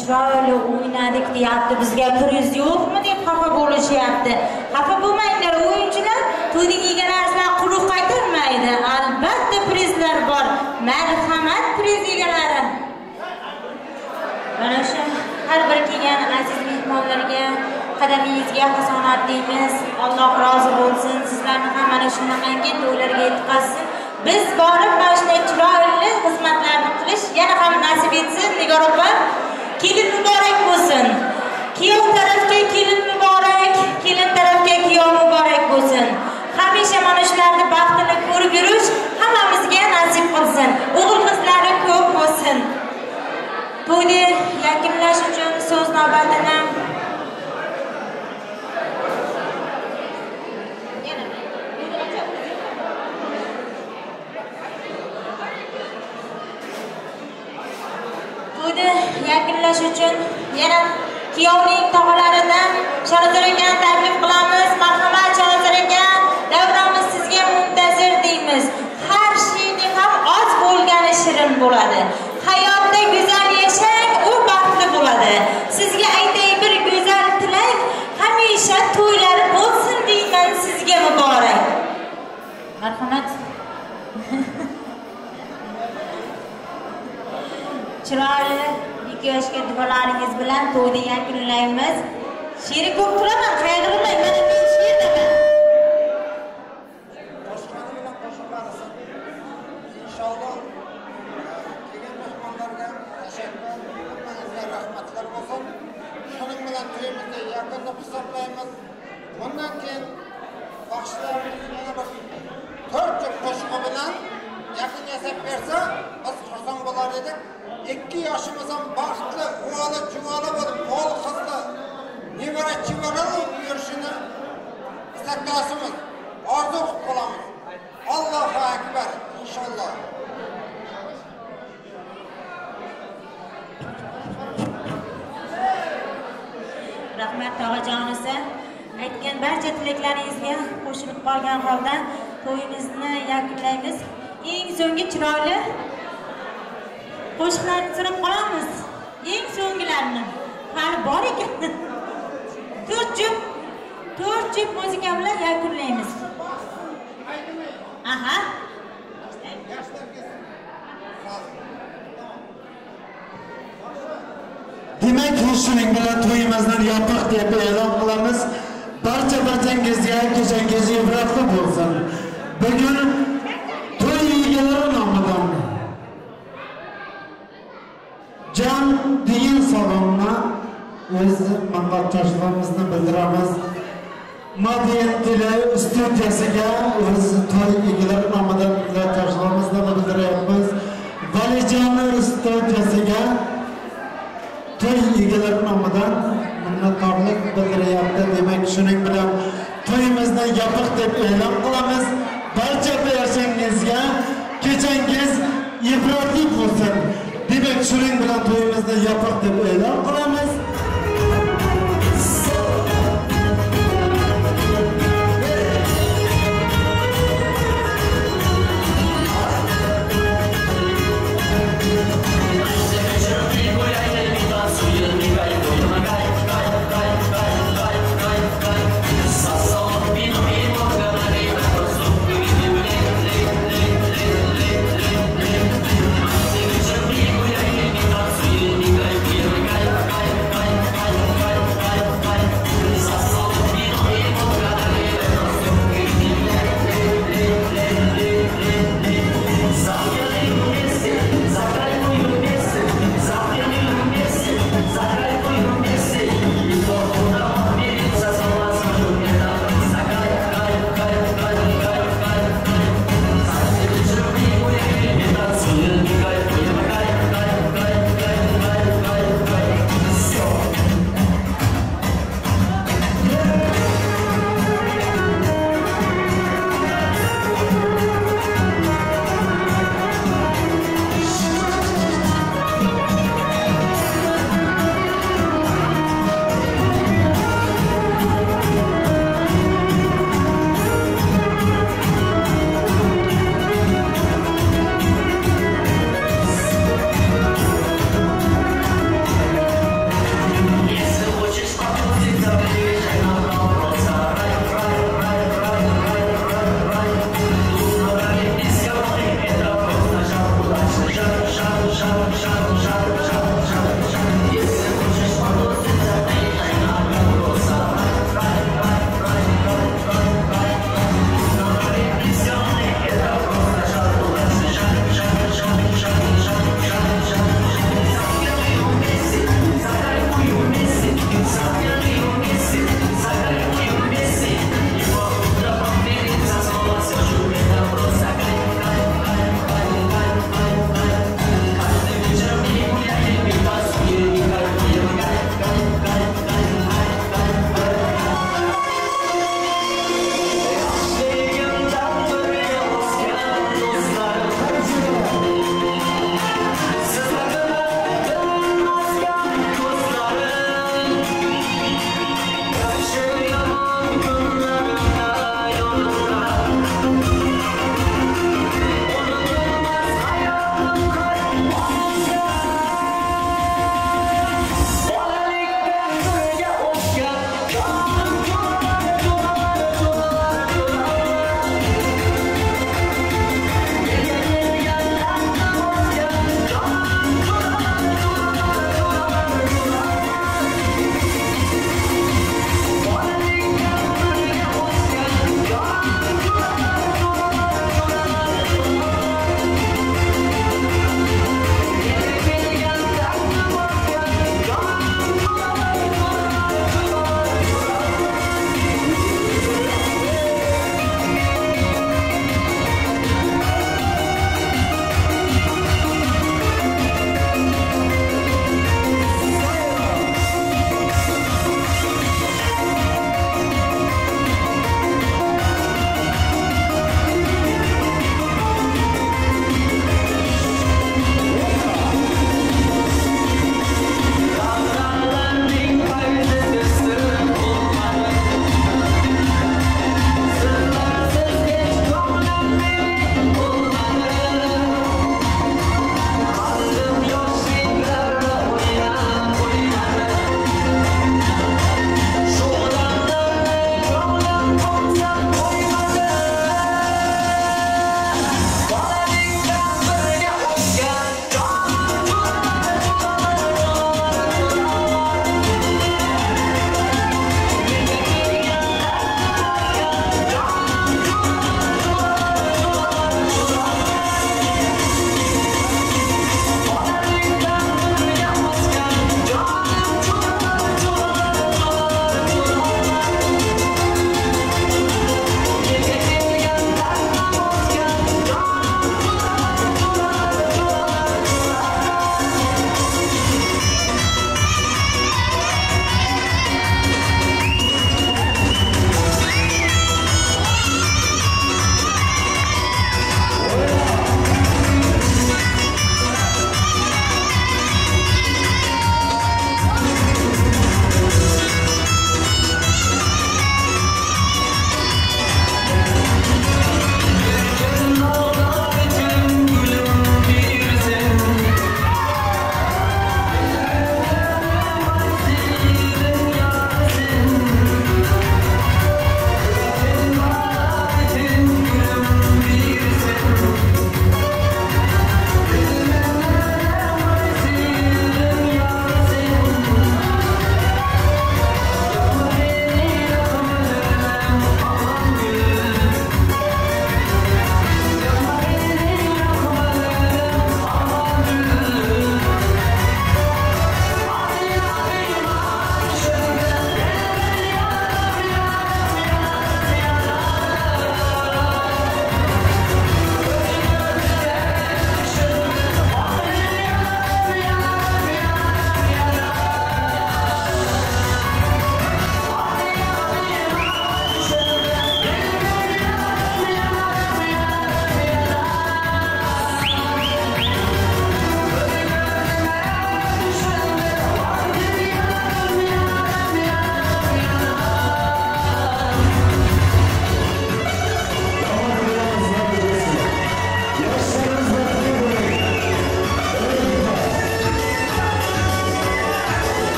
F: chiroyli o'ynadik deyapti. Bizga priz yo'qmi deb xafa bo'lishyapti. Xafa bo'lmanglar o'yinchilar, to'yning egalari quruq qaytarmaydi. Albatta prizlar bor. Marhamat priz egalari. Mana shu har bir kelgan aziz mehmonlarga qadamingizga hasonat deymiz. Alloh rozi bo'lsin. Sizlarni ham mana shunaqangi to'ylarga yetkazsin. Biz borib mana shunday chiroyli xizmatlarni qilish yana ham nasib etsin. Nigor opa, kelin muborak bo'lsin. Kuyov tarafga kelin muborak, kelin tarafga kuyov muborak bo'lsin. Hamisha mana shularni baxtini ko'rib yurish hammamizga nasib qilsin. O'g'il qizlari ko'p bo'lsin. To'yni yakunlash uchun so'z navbatini yakunlash uchun yana kuyovning tog'alaridan Shanozor akani taklif qilamiz. Marhamat Shanozor aka, davramiz sizga muntazir deymiz. Har shayning ham oz bo'lgani shirin bo'ladi. Hayotda go'zal yashang, u baxtli bo'ladi. Sizga aytay bir go'zal tilak, hamisha to'ylar bo'lsin deyman sizga muborak. Marhamat. Chiroyli 2 yoshga duolaringiz bilan to'yni yakunlaymiz. She'ri ko'p turaman, qayg'urmang, mana men she'rdaman.
G: Boshqani bilan qo'shilasiz. Inshaalloh kelgan mehmonlarga tashakkur, hammangizga rahmatlar bo'lsin. Shuning bilan to'yimizni yakunlab hisoblaymiz. Bundan keyin baxshilarimiz yana bir 4 juft qo'shiq bilan yakun yasab bersa, biz xursand bo'lar edik. 2 yoshimizdan baxtli, o'g'li, juvoli bo'lib, qo'l qizli, nevara chivara yurishini istakdosimiz, orzu qilib qolamiz. Allohu akbar inshaalloh.
F: Rahmat tog'ajonisi. Aytgan barcha tilaklaringizga qo'shilib qolgan holda to'yimizni yakunlaymiz. Eng so'nggi chiroyli qo'shiqlarni so'rab qolamiz. Eng so'nggilarni. Hali bor ekan. 4 juft muzika bilan yakunlaymiz. Aha.
L: Demak, shuning bilan to'yimizni yopiq deb e'lon qilamiz. Barchangizga kechangiz ibratli bo'lsin. Bugun to'y egalari nomidan Jan degan salomni o'z manfaatdorlarimizni bildiramiz. Madian tili studiyasiga o'z to'y egalari nomidan manfaatdorlarimizni bildiryapmiz. Valijon studiyasiga to'y egalari nomidan minnatdorlik bildiryapti. Demak, shuning bilan to'yimizni yopiq deb e'lon qilamiz. Barcha barchangizga kechangiz ibratli bo'lsin. Demak, shuning bilan to'yimizni yopiq deb e'lon qilamiz.